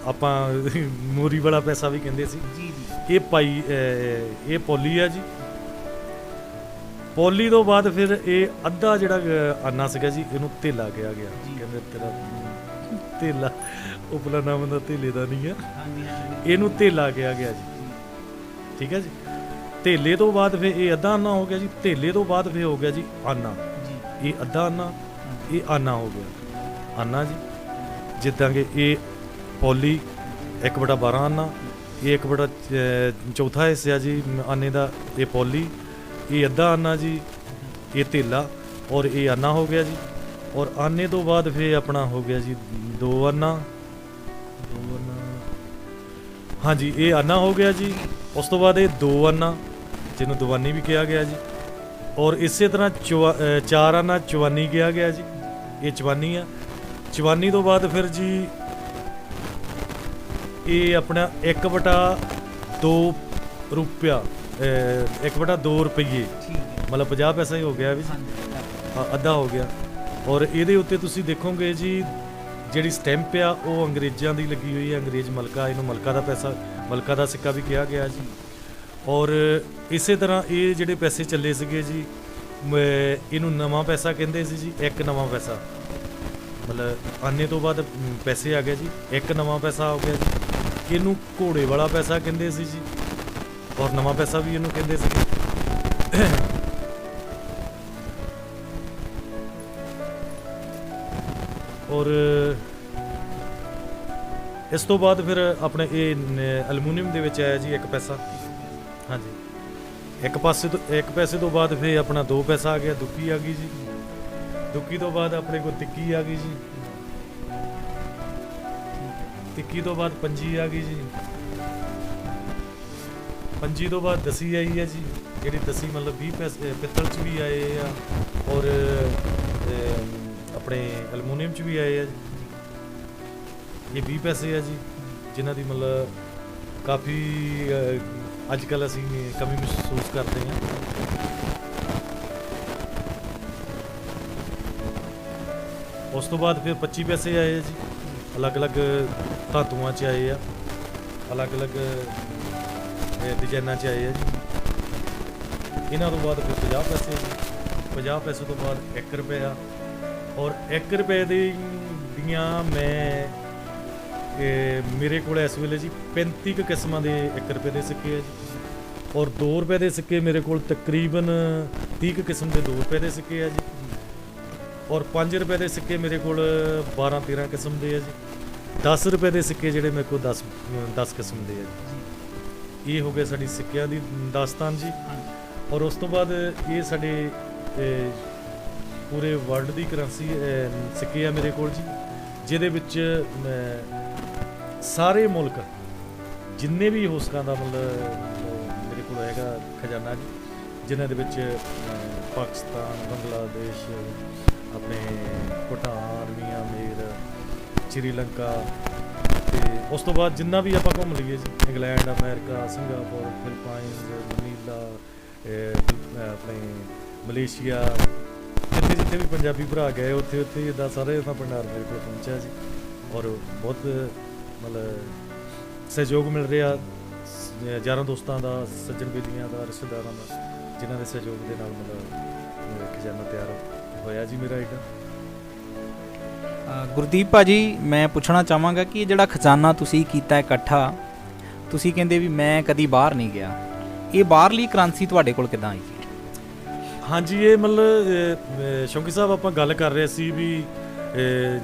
Speaker 2: ਆਪਾਂ ਮੋਰੀ ਵਾਲਾ ਪੈਸਾ ਵੀ ਕਹਿੰਦੇ ਸੀ
Speaker 1: ਜੀ ਜੀ।
Speaker 2: ਇਹ ਪਾਈ ਇਹ ਪੋਲੀ ਆ ਜੀ। ਪੋਲੀ ਤੋਂ ਬਾਅਦ ਫਿਰ ਇਹ ਅੱਧਾ ਜਿਹੜਾ ਆਨਾ ਸੀਗਾ ਜੀ ਇਹਨੂੰ ਧੇਲਾ ਕਿਹਾ ਗਿਆ। ਕਹਿੰਦੇ ਤੇਰਾ ਧੇਲਾ ਉਪਲਾ ਨਾਮ ਦਾ ਧੇਲੇ ਦਾ ਨਹੀਂ ਆ, ਇਹਨੂੰ ਧੇਲਾ ਕਿਹਾ ਗਿਆ ਜੀ। ਠੀਕ ਹੈ ਜੀ। ਧੇਲੇ ਤੋਂ ਬਾਅਦ ਫਿਰ ਇਹ ਅੱਧਾ ਆਨਾ ਹੋ ਗਿਆ ਜੀ। ਧੇਲੇ ਤੋਂ ਬਾਅਦ ਫਿਰ ਹੋ ਗਿਆ ਜੀ ਆਨਾ। ਇਹ ਅੱਧਾ ਆਨਾ, ਇਹ ਆਨਾ ਹੋ ਗਿਆ ਆਨਾ ਜੀ। ਜਿੱਦਾਂ ਕਿ ਇਹ ਪੋਲੀ 1/12 ਆਨਾ, ਇਹ 1/4 ਹਿੱਸਾ ਜੀ ਆਨੇ ਦਾ। ਇਹ ਪੋਲੀ, ਇਹ ਅੱਧਾ ਆਨਾ ਜੀ, ਇਹ ਧੇਲਾ ਔਰ ਇਹ ਆਨਾ ਹੋ ਗਿਆ ਜੀ। ਔਰ ਆਨੇ ਤੋਂ ਬਾਅਦ ਫਿਰ ਆਪਣਾ ਹੋ ਗਿਆ ਜੀ 2 ਆਨਾ। ਹਾਂਜੀ ਇਹ ਆਨਾ ਹੋ ਗਿਆ ਜੀ। ਉਸ ਤੋਂ ਬਾਅਦ ਇਹ 2 ਆਨਾ, ਜਿਹਨੂੰ ਦੀਵਾਨੀ ਵੀ ਕਿਹਾ ਗਿਆ ਜੀ। ਔਰ ਇਸੇ ਤਰ੍ਹਾਂ 4 ਆਨਾ ਚਵਾਨੀ ਕਿਹਾ ਗਿਆ ਜੀ। ਇਹ ਚਵਾਨੀ ਆ। ਚਵਾਨੀ ਤੋਂ ਬਾਅਦ ਫਿਰ ਜੀ ਇਹ ਆਪਣਾ 1/2 ਰੁਪਇਆ 1/2 ਰੁਪਈਏ, ਮਤਲਬ 50 ਪੈਸਾ ਹੀ ਹੋ ਗਿਆ ਵੀ ਜੀ। ਅੱਧਾ ਹੋ ਗਿਆ। ਔਰ ਇਹਦੇ ਉੱਤੇ ਤੁਸੀਂ ਦੇਖੋਗੇ ਜੀ ਜਿਹੜੀ ਸਟੈਂਪ ਆ ਉਹ ਅੰਗਰੇਜ਼ਾਂ ਦੀ ਲੱਗੀ ਹੋਈ ਹੈ। ਅੰਗਰੇਜ਼ ਮਲਕਾ, ਇਹਨੂੰ ਮਲਕਾ ਦਾ ਪੈਸਾ, ਮਲਕਾ ਦਾ ਸਿੱਕਾ ਵੀ ਕਿਹਾ ਗਿਆ ਜੀ। ਔਰ ਇਸੇ ਤਰ੍ਹਾਂ ਇਹ ਜਿਹੜੇ ਪੈਸੇ ਚੱਲੇ ਸੀਗੇ ਜੀ, ਇਹਨੂੰ ਨਵਾਂ ਪੈਸਾ ਕਹਿੰਦੇ ਸੀ ਜੀ। ਇੱਕ ਨਵਾਂ ਪੈਸਾ, ਮਤਲਬ ਆਨੇ ਤੋਂ ਬਾਅਦ ਪੈਸੇ ਆ ਗਏ ਜੀ, ਇੱਕ ਨਵਾਂ ਪੈਸਾ ਹੋ ਗਿਆ ਜੀ। ਇਹਨੂੰ ਘੋੜੇ ਵਾਲਾ ਪੈਸਾ ਕਹਿੰਦੇ ਸੀ ਜੀ, ਔਰ ਨਵਾਂ ਪੈਸਾ ਵੀ ਇਹਨੂੰ ਕਹਿੰਦੇ ਸੀ। ਔਰ ਇਸ ਤੋਂ ਬਾਅਦ ਫਿਰ ਆਪਣੇ ਇਹ ਐਲੂਮੀਨੀਅਮ ਦੇ ਵਿੱਚ ਆਇਆ ਜੀ 1 ਪੈਸਾ। ਹਾਂਜੀ, 1 ਪੈਸੇ ਤੋਂ ਬਾਅਦ ਫਿਰ ਆਪਣਾ 2 ਪੈਸਾ ਆ ਗਿਆ, ਦੁੱਕੀ ਆ ਗਈ ਜੀ। ਦੁੱਕੀ ਤੋਂ ਬਾਅਦ ਆਪਣੇ ਕੋਲ ਤਿੱਕੀ ਆ ਗਈ ਜੀ। ਤਿੱਕੀ ਤੋਂ ਬਾਅਦ ਪੰਜੀ ਆ ਗਈ ਜੀ। ਪੰਜੀ ਤੋਂ ਬਾਅਦ ਦਸੀ ਆਈ ਹੈ ਜੀ। ਜਿਹੜੀ ਦਸੀ ਮਤਲਬ 20 ਪੈਸੇ ਪਿੱਤਲ 'ਚ ਵੀ ਆਏ ਆ ਔਰ ਆਪਣੇ ਐਲੂਮੀਨੀਅਮ 'ਚ ਵੀ ਆਏ ਆ ਜੀ। ਇਹ 20 ਪੈਸੇ ਆ ਜੀ, ਜਿਨ੍ਹਾਂ ਦੀ ਮਤਲਬ ਕਾਫੀ ਅੱਜ ਕੱਲ੍ਹ ਅਸੀਂ ਕਮੀ ਮਹਿਸੂਸ ਕਰਦੇ ਹਾਂ। ਉਸ ਤੋਂ ਬਾਅਦ ਫਿਰ 25 ਪੈਸੇ ਆਏ ਆ ਜੀ। ਅਲੱਗ-ਅਲੱਗ ਧਾਤੂਆਂ 'ਚ ਆਏ ਆ, ਅਲੱਗ-ਅਲੱਗ ਡਿਜ਼ਾਈਨਾਂ 'ਚ ਆਏ ਆ ਜੀ। ਇਹਨਾਂ ਤੋਂ ਬਾਅਦ ਫਿਰ 50 ਪੈਸੇ ਜੀ। 50 ਪੈਸੇ ਤੋਂ ਬਾਅਦ 1 ਰੁਪਇਆ। ਔਰ 1 ਰੁਪਏ ਦੀਆਂ ਮੇਰੇ ਕੋਲ ਇਸ ਵੇਲੇ ਜੀ 35 ਕੁ ਕਿਸਮਾਂ ਦੇ 1 ਰੁਪਏ ਦੇ ਸਿੱਕੇ ਆ ਜੀ। ਔਰ 2 ਰੁਪਏ ਦੇ ਸਿੱਕੇ ਮੇਰੇ ਕੋਲ ਤਕਰੀਬਨ 30 ਕੁ ਕਿਸਮ ਦੇ 2 ਰੁਪਏ ਦੇ ਸਿੱਕੇ ਆ ਜੀ। ਔਰ 5 ਰੁਪਏ ਦੇ ਸਿੱਕੇ ਮੇਰੇ ਕੋਲ 12-13 ਕਿਸਮ ਦੇ ਆ ਜੀ। 10 ਰੁਪਏ ਦੇ ਸਿੱਕੇ ਜਿਹੜੇ ਮੇਰੇ ਕੋਲ 10 ਕਿਸਮ ਦੇ ਆ ਜੀ। ਇਹ ਹੋ ਗਏ ਸਾਡੀ ਸਿੱਕਿਆਂ ਦੀ ਦਾਸਤਾਨ ਜੀ। ਔਰ ਉਸ ਤੋਂ ਬਾਅਦ ਇਹ ਸਾਡੇ ਪੂਰੇ ਵਰਲਡ ਦੀ ਕਰੰਸੀ ਸਿੱਕੇ ਆ ਮੇਰੇ ਕੋਲ ਜੀ, ਜਿਹਦੇ ਵਿੱਚ ਸਾਰੇ ਮੁਲਕ ਜਿੰਨੇ ਵੀ ਹੋਸਕਾਂ ਦਾ ਮਤਲਬ ਮੇਰੇ ਕੋਲ ਹੈਗਾ ਖਜ਼ਾਨਾ ਜੀ, ਜਿਨ੍ਹਾਂ ਦੇ ਵਿੱਚ ਪਾਕਿਸਤਾਨ, ਬੰਗਲਾਦੇਸ਼, ਆਪਣੇ ਭੂਟਾਨ, ਮਿਆਂਮਾਰ, ਸ਼੍ਰੀਲੰਕਾ, ਤੇ ਉਸ ਤੋਂ ਬਾਅਦ ਜਿੰਨਾ ਵੀ ਆਪਾਂ ਘੁੰਮ ਲਈਏ ਜੀ, ਇੰਗਲੈਂਡ, ਅਮਰੀਕਾ, ਸਿੰਗਾਪੁਰ, ਫਿਲੀਪਾਈਨਸ, ਮਨੀਲਾ, ਆਪਣੇ ਮਲੇਸ਼ੀਆ, ਜਿੱਥੇ ਵੀ ਪੰਜਾਬੀ ਭਰਾ ਗਏ ਉੱਥੇ ਇਹਦਾ ਸਾਰੇ ਦਾ ਭੰਡਾਰ ਮੇਰੇ ਕੋਲ ਪਹੁੰਚਿਆ ਜੀ। ਔਰ ਬਹੁਤ ਮਤਲਬ ਸਹਿਯੋਗ ਮਿਲ ਰਿਹਾ ਯਾਰਾਂ ਦੋਸਤਾਂ ਦਾ, ਸੱਜਣ ਬੇਲੀਆਂ ਦਾ, ਰਿਸ਼ਤੇਦਾਰਾਂ ਦਾ, ਜਿਨ੍ਹਾਂ ਦੇ ਸਹਿਯੋਗ ਦੇ ਨਾਲ ਮਤਲਬ ਖਜ਼ਾਨਾ ਤਿਆਰ ਹੋਇਆ ਜੀ ਮੇਰਾ ਇਹਦਾ।
Speaker 1: ਗੁਰਦੀਪ ਭਾਜੀ, ਮੈਂ ਪੁੱਛਣਾ ਚਾਹਾਂਗਾ ਕਿ ਇਹ ਜਿਹੜਾ ਖਜ਼ਾਨਾ ਤੁਸੀਂ ਕੀਤਾ ਇਕੱਠਾ, ਤੁਸੀਂ ਕਹਿੰਦੇ ਵੀ ਮੈਂ ਕਦੀ ਬਾਹਰ ਨਹੀਂ ਗਿਆ, ਇਹ ਬਾਹਰਲੀ ਕਰੰਸੀ ਤੁਹਾਡੇ ਕੋਲ ਕਿੱਦਾਂ ਆਈ?
Speaker 2: ਹਾਂਜੀ, ਇਹ ਮਤਲਬ ਸ਼ੌਂਕੀ ਸਾਹਿਬ ਆਪਾਂ ਗੱਲ ਕਰ ਰਹੇ ਸੀ ਵੀ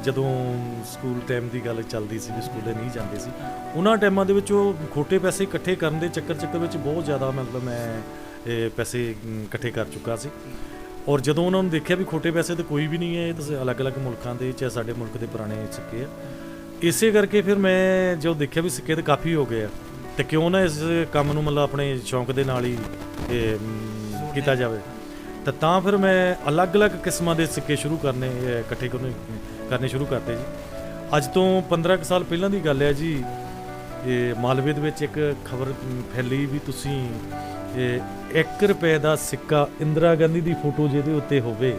Speaker 2: ਜਦੋਂ ਸਕੂਲ ਟਾਈਮ ਦੀ ਗੱਲ ਚੱਲਦੀ ਸੀ ਵੀ ਸਕੂਲੇ ਨਹੀਂ ਜਾਂਦੇ ਸੀ, ਉਹਨਾਂ ਟਾਈਮਾਂ ਦੇ ਵਿੱਚ ਉਹ ਖੋਟੇ ਪੈਸੇ ਇਕੱਠੇ ਕਰਨ ਦੇ ਚੱਕਰ ਵਿੱਚ ਬਹੁਤ ਜ਼ਿਆਦਾ ਮਤਲਬ ਮੈਂ ਪੈਸੇ ਇਕੱਠੇ ਕਰ ਚੁੱਕਾ ਸੀ। ਔਰ ਜਦੋਂ ਉਹਨਾਂ ਨੂੰ ਦੇਖਿਆ ਵੀ ਖੋਟੇ ਪੈਸੇ ਤਾਂ ਕੋਈ ਵੀ ਨਹੀਂ ਹੈ, ਇਹ ਤਾਂ ਅਲੱਗ-ਅਲੱਗ ਮੁਲਕਾਂ ਦੇ, ਚਾਹੇ ਸਾਡੇ ਮੁਲਕ ਦੇ ਪੁਰਾਣੇ ਸਿੱਕੇ ਆ, ਇਸੇ ਕਰਕੇ ਫਿਰ ਮੈਂ ਜਦੋਂ ਦੇਖਿਆ ਵੀ ਸਿੱਕੇ ਤਾਂ ਕਾਫੀ ਹੋ ਗਏ ਆ, ਤੇ ਕਿਉਂ ਨਾ ਇਸ ਕੰਮ ਨੂੰ ਮਤਲਬ ਆਪਣੇ ਸ਼ੌਂਕ ਦੇ ਨਾਲ ਹੀ ਕੀਤਾ ਜਾਵੇ। ਤਾਂ ਫਿਰ ਮੈਂ ਅਲੱਗ-ਅਲੱਗ ਕਿਸਮਾਂ ਦੇ ਸਿੱਕੇ ਸ਼ੁਰੂ ਇਕੱਠੇ ਕਰਨੇ ਸ਼ੁਰੂ ਕਰਤੇ ਜੀ। ਅੱਜ ਤੋਂ 15 ਕੁ ਸਾਲ ਪਹਿਲਾਂ ਦੀ ਗੱਲ ਹੈ ਜੀ। ਇਹ ਮਾਲਵੇ ਦੇ ਵਿੱਚ ਇੱਕ ਖਬਰ ਫੈਲੀ ਵੀ ਤੁਸੀਂ 1 ਰੁਪਏ ਦਾ ਸਿੱਕਾ ਇੰਦਰਾ ਗਾਂਧੀ ਦੀ ਫੋਟੋ ਜਿਹਦੇ ਉੱਤੇ ਹੋਵੇ,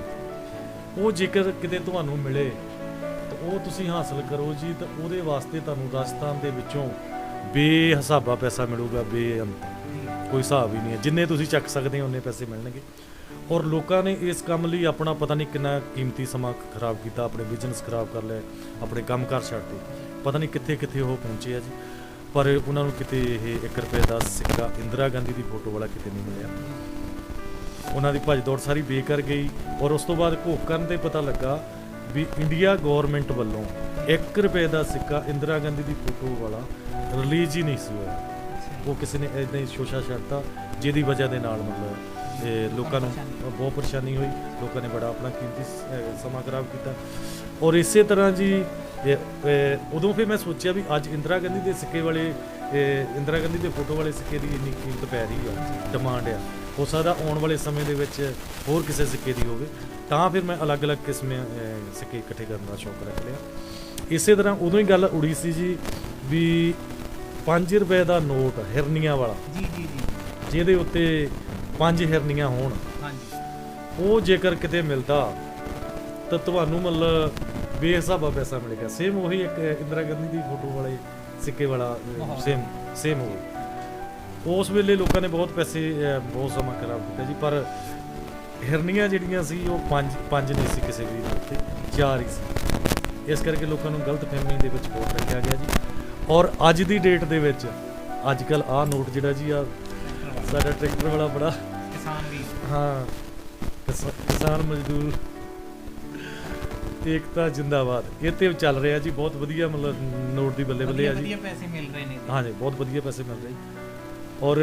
Speaker 2: ਉਹ ਜੇਕਰ ਕਿਤੇ ਤੁਹਾਨੂੰ ਮਿਲੇ ਤਾਂ ਉਹ ਤੁਸੀਂ ਹਾਸਲ ਕਰੋ ਜੀ। ਤਾਂ ਉਹਦੇ ਵਾਸਤੇ ਤੁਹਾਨੂੰ ਰਾਜਸਥਾਨ ਦੇ ਵਿੱਚੋਂ ਬੇਹਿਸਾਬਾ ਪੈਸਾ ਮਿਲੂਗਾ, ਬੇਅੰਤ, ਕੋਈ ਹਿਸਾਬ ਹੀ ਨਹੀਂ ਹੈ। ਜਿੰਨੇ ਤੁਸੀਂ ਚੱਕ ਸਕਦੇ ਹੋ ਉਨੇ ਪੈਸੇ ਮਿਲਣਗੇ। ਔਰ ਲੋਕਾਂ ਨੇ ਇਸ ਕੰਮ ਲਈ ਆਪਣਾ ਪਤਾ ਨਹੀਂ ਕਿੰਨਾ ਕੀਮਤੀ ਸਮਾਂ ਖਰਾਬ ਕੀਤਾ, ਆਪਣੇ ਬਿਜ਼ਨਸ ਖਰਾਬ ਕਰ ਲਏ, ਆਪਣੇ ਕੰਮਕਾਰ ਛੱਡਤੇ, ਪਤਾ ਨਹੀਂ ਕਿੱਥੇ ਕਿੱਥੇ ਉਹ ਪਹੁੰਚੇ ਆ ਜੀ। ਪਰ ਉਹਨਾਂ ਨੂੰ ਕਿਤੇ ਇਹ 1 ਰੁਪਏ ਦਾ ਸਿੱਕਾ ਇੰਦਰਾ ਗਾਂਧੀ ਦੀ ਫੋਟੋ ਵਾਲਾ ਕਿਤੇ ਨਹੀਂ ਮਿਲਿਆ। ਉਹਨਾਂ ਦੀ ਭੱਜ ਦੌੜ ਸਾਰੀ ਬੇਕਾਰ ਗਈ। ਔਰ ਉਸ ਤੋਂ ਬਾਅਦ ਘੋਖ ਕਰਨ 'ਤੇ ਪਤਾ ਲੱਗਾ ਵੀ ਇੰਡੀਆ ਗੌਰਮੈਂਟ ਵੱਲੋਂ 1 ਰੁਪਏ ਦਾ ਸਿੱਕਾ ਇੰਦਰਾ ਗਾਂਧੀ ਦੀ ਫੋਟੋ ਵਾਲਾ ਰਿਲੀਜ਼ ਹੀ ਨਹੀਂ ਸੀ ਹੋਇਆ। ਉਹ ਕਿਸੇ ਨੇ ਇੱਦਾਂ ਹੀ ਸ਼ੋਸ਼ਾ ਛੱਡਤਾ, ਜਿਹਦੀ ਵਜ੍ਹਾ ਦੇ ਨਾਲ ਮਤਲਬ ਲੋਕਾਂ ਨੂੰ ਬਹੁਤ ਪਰੇਸ਼ਾਨੀ ਹੋਈ। ਲੋਕਾਂ ਨੇ ਬੜਾ ਆਪਣਾ ਕੀਮਤੀ ਸਮਾਂ ਖਰਾਬ ਕੀਤਾ। ਔਰ ਇਸੇ ਤਰ੍ਹਾਂ ਜੀ ਉਦੋਂ ਫਿਰ ਮੈਂ ਸੋਚਿਆ ਵੀ ਅੱਜ ਇੰਦਰਾ ਗਾਂਧੀ ਦੇ ਸਿੱਕੇ ਵਾਲੇ ਇੰਦਰਾ ਗਾਂਧੀ ਦੇ ਫੋਟੋ ਵਾਲੇ ਸਿੱਕੇ ਦੀ ਇੰਨੀ ਕੀਮਤ ਪੈ ਰਹੀ ਆ, ਡਿਮਾਂਡ ਆ, ਹੋ ਸਕਦਾ ਆਉਣ ਵਾਲੇ ਸਮੇਂ ਦੇ ਵਿੱਚ ਹੋਰ ਕਿਸੇ ਸਿੱਕੇ ਦੀ ਹੋਵੇ। ਤਾਂ ਫਿਰ ਮੈਂ ਅਲੱਗ-ਅਲੱਗ ਕਿਸਮਾਂ ਸਿੱਕੇ ਇਕੱਠੇ ਕਰਨ ਦਾ ਸ਼ੌਕ ਰੱਖ ਲਿਆ। ਇਸੇ ਤਰ੍ਹਾਂ ਉਦੋਂ ਹੀ ਗੱਲ ਉੜੀ ਸੀ ਜੀ ਵੀ 5 ਰੁਪਏ ਦਾ ਨੋਟ ਹਿਰਨੀਆਂ ਵਾਲਾ, ਜੀ ਜਿਹਦੇ ਉੱਤੇ 5 ਹਿਰਨੀਆਂ ਹੋਣ, ਉਹ ਜੇਕਰ ਕਿਤੇ ਮਿਲਦਾ ਤਾਂ ਤੁਹਾਨੂੰ ਮਤਲਬ ਬੇਹਿਸਾਬਾ ਪੈਸਾ ਮਿਲੇਗਾ। ਸੇਮ ਉਹੀ ਇੱਕ ਇੰਦਰਾ ਗਾਂਧੀ ਦੀ ਫੋਟੋ ਵਾਲੇ ਸਿੱਕੇ ਵਾਲਾ ਸੇਮ ਹੋਵੇ। ਉਸ ਵੇਲੇ ਲੋਕਾਂ ਨੇ ਬਹੁਤ ਪੈਸੇ ਬਹੁਤ ਸਮਾਂ ਖਰਾਬ ਕੀਤਾ ਜੀ। ਪਰ ਹਿਰਨੀਆਂ ਜਿਹੜੀਆਂ ਸੀ ਉਹ 5 ਨਹੀਂ ਸੀ ਕਿਸੇ ਵੀ ਉੱਤੇ, 4 ਹੀ ਸੀ। ਇਸ ਕਰਕੇ ਲੋਕਾਂ ਨੂੰ ਗਲਤ ਫਹਿਮੀ ਦੇ ਵਿੱਚ ਬਹੁਤ ਰੱਖਿਆ ਗਿਆ ਜੀ। ਔਰ ਅੱਜ ਦੀ ਡੇਟ ਦੇ ਵਿੱਚ ਅੱਜ ਕੱਲ੍ਹ ਆਹ ਨੋਟ ਜਿਹੜਾ ਜੀ ਆ ਸਾਡਾ ਟਰੈਕਟਰ ਵਾਲਾ ਬੜਾ
Speaker 1: ਕਿਸਾਨ ਵੀ,
Speaker 2: ਹਾਂ, ਕਿਸਾਨ ਮਜ਼ਦੂਰ ਏਕਤਾ ਜਿੰਦਾਬਾਦ, ਇਹ ਤੇ ਚੱਲ ਰਿਹਾ ਜੀ। ਬਹੁਤ ਵਧੀਆ ਮਤਲਬ ਨੋਟ ਦੀ ਬੱਲੇ ਬੱਲੇ ਆ ਜੀ,
Speaker 1: ਵਧੀਆ ਪੈਸੇ ਮਿਲ ਰਹੇ ਨੇ।
Speaker 2: ਹਾਂਜੀ, ਬਹੁਤ ਵਧੀਆ ਪੈਸੇ ਮਿਲ ਰਹੇ। ਔਰ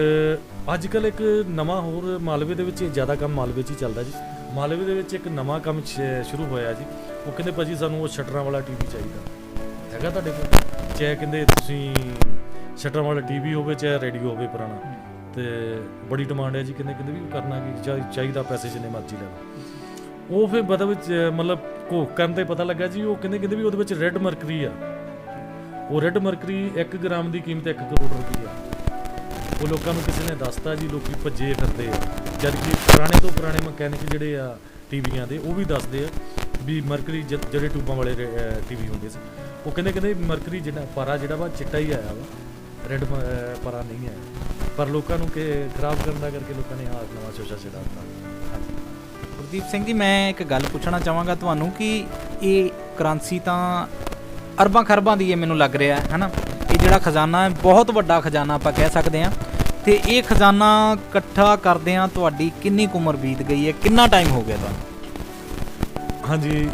Speaker 2: ਅੱਜ ਕੱਲ੍ਹ ਇੱਕ ਨਵਾਂ ਹੋਰ ਮਾਲਵੇ ਦੇ ਵਿੱਚ ਜ਼ਿਆਦਾ ਕੰਮ ਮਾਲਵੇ 'ਚ ਹੀ ਚੱਲਦਾ ਜੀ। ਮਾਲਵੇ ਦੇ ਵਿੱਚ ਇੱਕ ਨਵਾਂ ਕੰਮ ਸ਼ੁਰੂ ਹੋਇਆ ਜੀ। ਉਹ ਕਹਿੰਦੇ ਭਾਜੀ ਸਾਨੂੰ ਉਹ ਸ਼ਟਰਾਂ ਵਾਲਾ ਟੀਵੀ ਚਾਹੀਦਾ। ਹੈਗਾ ਤੁਹਾਡੇ ਕੋਲ? ਚਾਹੇ ਕਹਿੰਦੇ ਤੁਸੀਂ ਸ਼ਟਰਾਂ ਵਾਲਾ ਟੀਵੀ ਹੋਵੇ, ਚਾਹੇ ਰੇਡੀਓ ਹੋਵੇ ਪੁਰਾਣਾ, ਤੇ ਬੜੀ ਡਿਮਾਂਡ ਹੈ ਜੀ। ਕਹਿੰਦੇ ਵੀ ਕਰਨਾ ਕੀ ਚਾਹੀਦਾ, ਪੈਸੇ ਜਿੰਨੇ ਮਰਜ਼ੀ ਲੈ ਲਓ। ਉਹ ਫਿਰ ਮਤਲਬ ਘੋਖ ਕਰਨ 'ਤੇ ਪਤਾ ਲੱਗਾ ਜੀ। ਉਹ ਕਹਿੰਦੇ ਵੀ ਉਹਦੇ ਵਿੱਚ ਰੈੱਡ ਮਰਕਰੀ ਆ। ਉਹ ਰੈੱਡ ਮਰਕਰੀ 1 ਗ੍ਰਾਮ ਦੀ ਕੀਮਤ 1 ਕਰੋੜ ਰੁਪਈਆ। ਉਹ ਲੋਕਾਂ ਨੂੰ ਕਿਸੇ ਨੇ ਦੱਸਤਾ ਜੀ, ਲੋਕੀ ਭੱਜੇ ਫਿਰਦੇ ਆ। ਜਦ ਕਿ ਪੁਰਾਣੇ ਤੋਂ ਪੁਰਾਣੇ ਮਕੈਨਿਕ ਜਿਹੜੇ ਆ ਟੀਵੀਆਂ ਦੇ, ਉਹ ਵੀ ਦੱਸਦੇ ਆ ਵੀ ਮਰਕਰੀ ਜਿਹੜੇ ਟਿਊਬਾਂ ਵਾਲੇ ਟੀਵੀ ਹੁੰਦੇ ਸੀ, ਉਹ ਕਹਿੰਦੇ ਮਰਕਰੀ ਜਿਹੜਾ ਪਾਰਾ ਜਿਹੜਾ ਵਾ ਚਿੱਟਾ ਹੀ ਆਇਆ ਵਾ, ਰੈੱਡ ਪਾਰਾ ਨਹੀਂ ਆਇਆ। ਪਰ ਲੋਕਾਂ ਨੂੰ ਖਰਾਬ ਕਰਨ ਦਾ ਕਰਕੇ ਲੋਕਾਂ ਨੇ ਹਾਰ ਨਵਾਂ ਸ਼ੋਸ਼ਾ ਛਡਾ ਦਿੱਤਾ।
Speaker 1: ਗੁਰਦੀਪ ਸਿੰਘ ਜੀ, ਮੈਂ ਇੱਕ ਗੱਲ ਪੁੱਛਣਾ ਚਾਹਾਂਗਾ ਤੁਹਾਨੂੰ ਕਿ ਇਹ ਕਰੰਸੀ ਤਾਂ ਅਰਬਾਂ ਖਰਬਾਂ ਦੀ ਹੈ ਮੈਨੂੰ ਲੱਗ ਰਿਹਾ ਹੈ ਨਾ। ਇਹ ਜਿਹੜਾ ਖਜ਼ਾਨਾ ਹੈ ਬਹੁਤ ਵੱਡਾ ਖਜ਼ਾਨਾ ਆਪਾਂ ਕਹਿ ਸਕਦੇ ਹਾਂ। ਤੇ ਇਹ ਖਜ਼ਾਨਾ ਇਕੱਠਾ ਕਰਦਿਆਂ ਤੁਹਾਡੀ ਕਿੰਨੀ ਕੁ ਉਮਰ ਬੀਤ ਗਈ ਹੈ, ਕਿੰਨਾ ਟਾਈਮ ਹੋ ਗਿਆ ਤੁਹਾਨੂੰ?
Speaker 2: ਹਾਂਜੀ,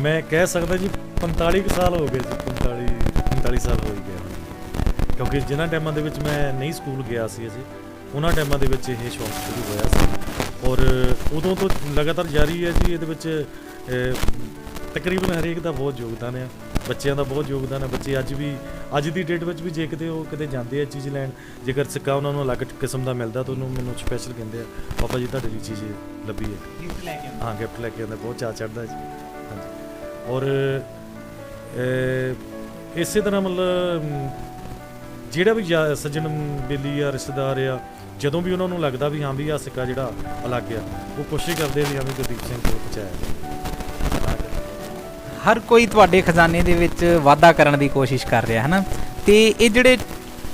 Speaker 2: ਮੈਂ ਕਹਿ ਸਕਦਾ ਜੀ 45 ਕੁ ਸਾਲ ਹੋ ਗਏ ਜੀ। 45 ਸਾਲ ਹੋ ਗਏ। ਕਿਉਂਕਿ ਜਿਨ੍ਹਾਂ ਟਾਈਮਾਂ ਦੇ ਵਿੱਚ ਮੈਂ ਨਹੀਂ ਸਕੂਲ ਗਿਆ ਸੀ ਅਜੇ, ਉਹਨਾਂ ਟਾਈਮਾਂ ਦੇ ਵਿੱਚ ਇਹ ਸ਼ੌਕ ਸ਼ੁਰੂ ਹੋਇਆ ਸੀ। ਔਰ ਉਦੋਂ ਤੋਂ ਲਗਾਤਾਰ ਜਾਰੀ ਹੈ ਜੀ। ਇਹਦੇ ਵਿੱਚ ਤਕਰੀਬਨ ਹਰੇਕ ਦਾ ਬਹੁਤ ਯੋਗਦਾਨ ਹੈ, ਬੱਚਿਆਂ ਦਾ ਬਹੁਤ ਯੋਗਦਾਨ ਹੈ। ਬੱਚੇ ਅੱਜ ਦੀ ਡੇਟ ਵਿੱਚ ਵੀ ਜੇ ਕਿਤੇ ਜਾਂਦੇ ਆ ਚੀਜ਼ ਲੈਣ, ਜੇਕਰ ਸਿੱਕਾ ਉਹਨਾਂ ਨੂੰ ਅਲੱਗ ਕਿਸਮ ਦਾ ਮਿਲਦਾ ਤਾਂ ਉਹਨੂੰ ਮੈਨੂੰ ਸਪੈਸ਼ਲ ਕਹਿੰਦੇ ਆ, ਪਾਪਾ ਜੀ ਤੁਹਾਡੇ ਲਈ ਚੀਜ਼ ਲੱਭੀ ਹੈ,
Speaker 1: ਗਿਫਟ ਲੈ ਕੇ ਆਉਂਦੇ।
Speaker 2: ਹਾਂ, ਗਿਫਟ ਲੈ ਕੇ ਆਉਂਦੇ, ਬਹੁਤ ਚਾਅ ਚੜ੍ਹਦਾ ਜੀ। ਹਾਂਜੀ। ਔਰ ਇਸੇ ਤਰ੍ਹਾਂ ਮਤਲਬ ਜਿਹੜਾ ਵੀ ਸੱਜਣ ਬੇਲੀ ਆ, ਰਿਸ਼ਤੇਦਾਰ ਆ, ਜਦੋਂ ਵੀ ਉਹਨਾਂ ਨੂੰ ਲੱਗਦਾ ਵੀ ਹਾਂ ਵੀ ਆਹ ਸਿੱਕਾ ਜਿਹੜਾ ਅਲੱਗ ਆ, ਉਹ ਕੋਸ਼ਿਸ਼ ਕਰਦੇ ਵੀ ਹਾਂ ਵੀ ਗੁਰਦੀਪ ਸਿੰਘ ਕੋਲ ਪਹੁੰਚਾਇਆ।
Speaker 1: ਹਰ ਕੋਈ ਤੁਹਾਡੇ ਖਜ਼ਾਨੇ ਦੇ ਵਿੱਚ ਵਾਧਾ ਕਰਨ ਦੀ ਕੋਸ਼ਿਸ਼ ਕਰ ਰਿਹਾ ਹੈ ਨਾ। ਤੇ ਇਹ ਜਿਹੜੇ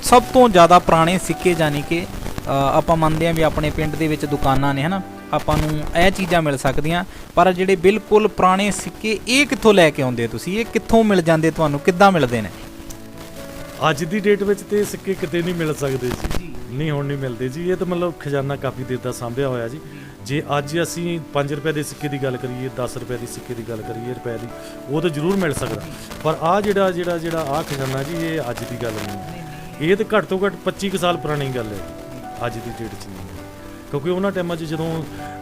Speaker 1: ਸਭ ਤੋਂ ਜ਼ਿਆਦਾ ਪੁਰਾਣੇ ਸਿੱਕੇ, ਯਾਨੀ ਕਿ ਆਪਾਂ ਮੰਨਦੇ ਹਾਂ ਵੀ ਆਪਣੇ ਪਿੰਡ ਦੇ ਵਿੱਚ ਦੁਕਾਨਾਂ ਨੇ ਹੈ ਨਾ, ਆਪਾਂ ਨੂੰ ਇਹ ਚੀਜ਼ਾਂ ਮਿਲ ਸਕਦੀਆਂ, ਪਰ ਜਿਹੜੇ ਬਿਲਕੁਲ ਪੁਰਾਣੇ ਸਿੱਕੇ ਇਹ ਕਿੱਥੋਂ ਲੈ ਕੇ ਆਉਂਦੇ ਤੁਸੀਂ? ਇਹ ਕਿੱਥੋਂ ਮਿਲ ਜਾਂਦੇ ਤੁਹਾਨੂੰ, ਕਿੱਦਾਂ ਮਿਲਦੇ ਨੇ?
Speaker 2: ਅੱਜ ਦੀ ਡੇਟ ਵਿੱਚ ਤੇ ਸਿੱਕੇ ਕਿਤੇ ਨਹੀਂ ਮਿਲ ਸਕਦੇ ਜੀ, ਨਹੀਂ ਹੁਣ ਨਹੀਂ ਮਿਲਦੇ ਜੀ। ਇਹ ਤਾਂ ਮਤਲਬ ਖਜ਼ਾਨਾ ਕਾਫੀ ਦੇਰ ਦਾ ਸਾਂਭਿਆ ਹੋਇਆ ਜੀ। ਜੇ ਅੱਜ ਅਸੀਂ 5 ਰੁਪਏ ਦੇ ਸਿੱਕੇ ਦੀ ਗੱਲ ਕਰੀਏ, 10 ਰੁਪਏ ਦੇ ਸਿੱਕੇ ਦੀ ਗੱਲ ਕਰੀਏ, ਰੁਪਏ ਦੀ, ਉਹ ਤਾਂ ਜ਼ਰੂਰ ਮਿਲ ਸਕਦਾ। ਪਰ ਆਹ ਜਿਹੜਾ ਆਹ ਖਜ਼ਾਨਾ ਜੀ, ਇਹ ਅੱਜ ਦੀ ਗੱਲ ਨਹੀਂ। ਇਹ ਤਾਂ ਘੱਟ ਤੋਂ ਘੱਟ 25 ਕੁ ਸਾਲ ਪੁਰਾਣੀ ਗੱਲ ਹੈ, ਅੱਜ ਦੀ ਡੇਟ 'ਚ ਨਹੀਂ। ਕਿਉਂਕਿ ਉਹਨਾਂ ਟਾਈਮਾਂ 'ਚ ਜਦੋਂ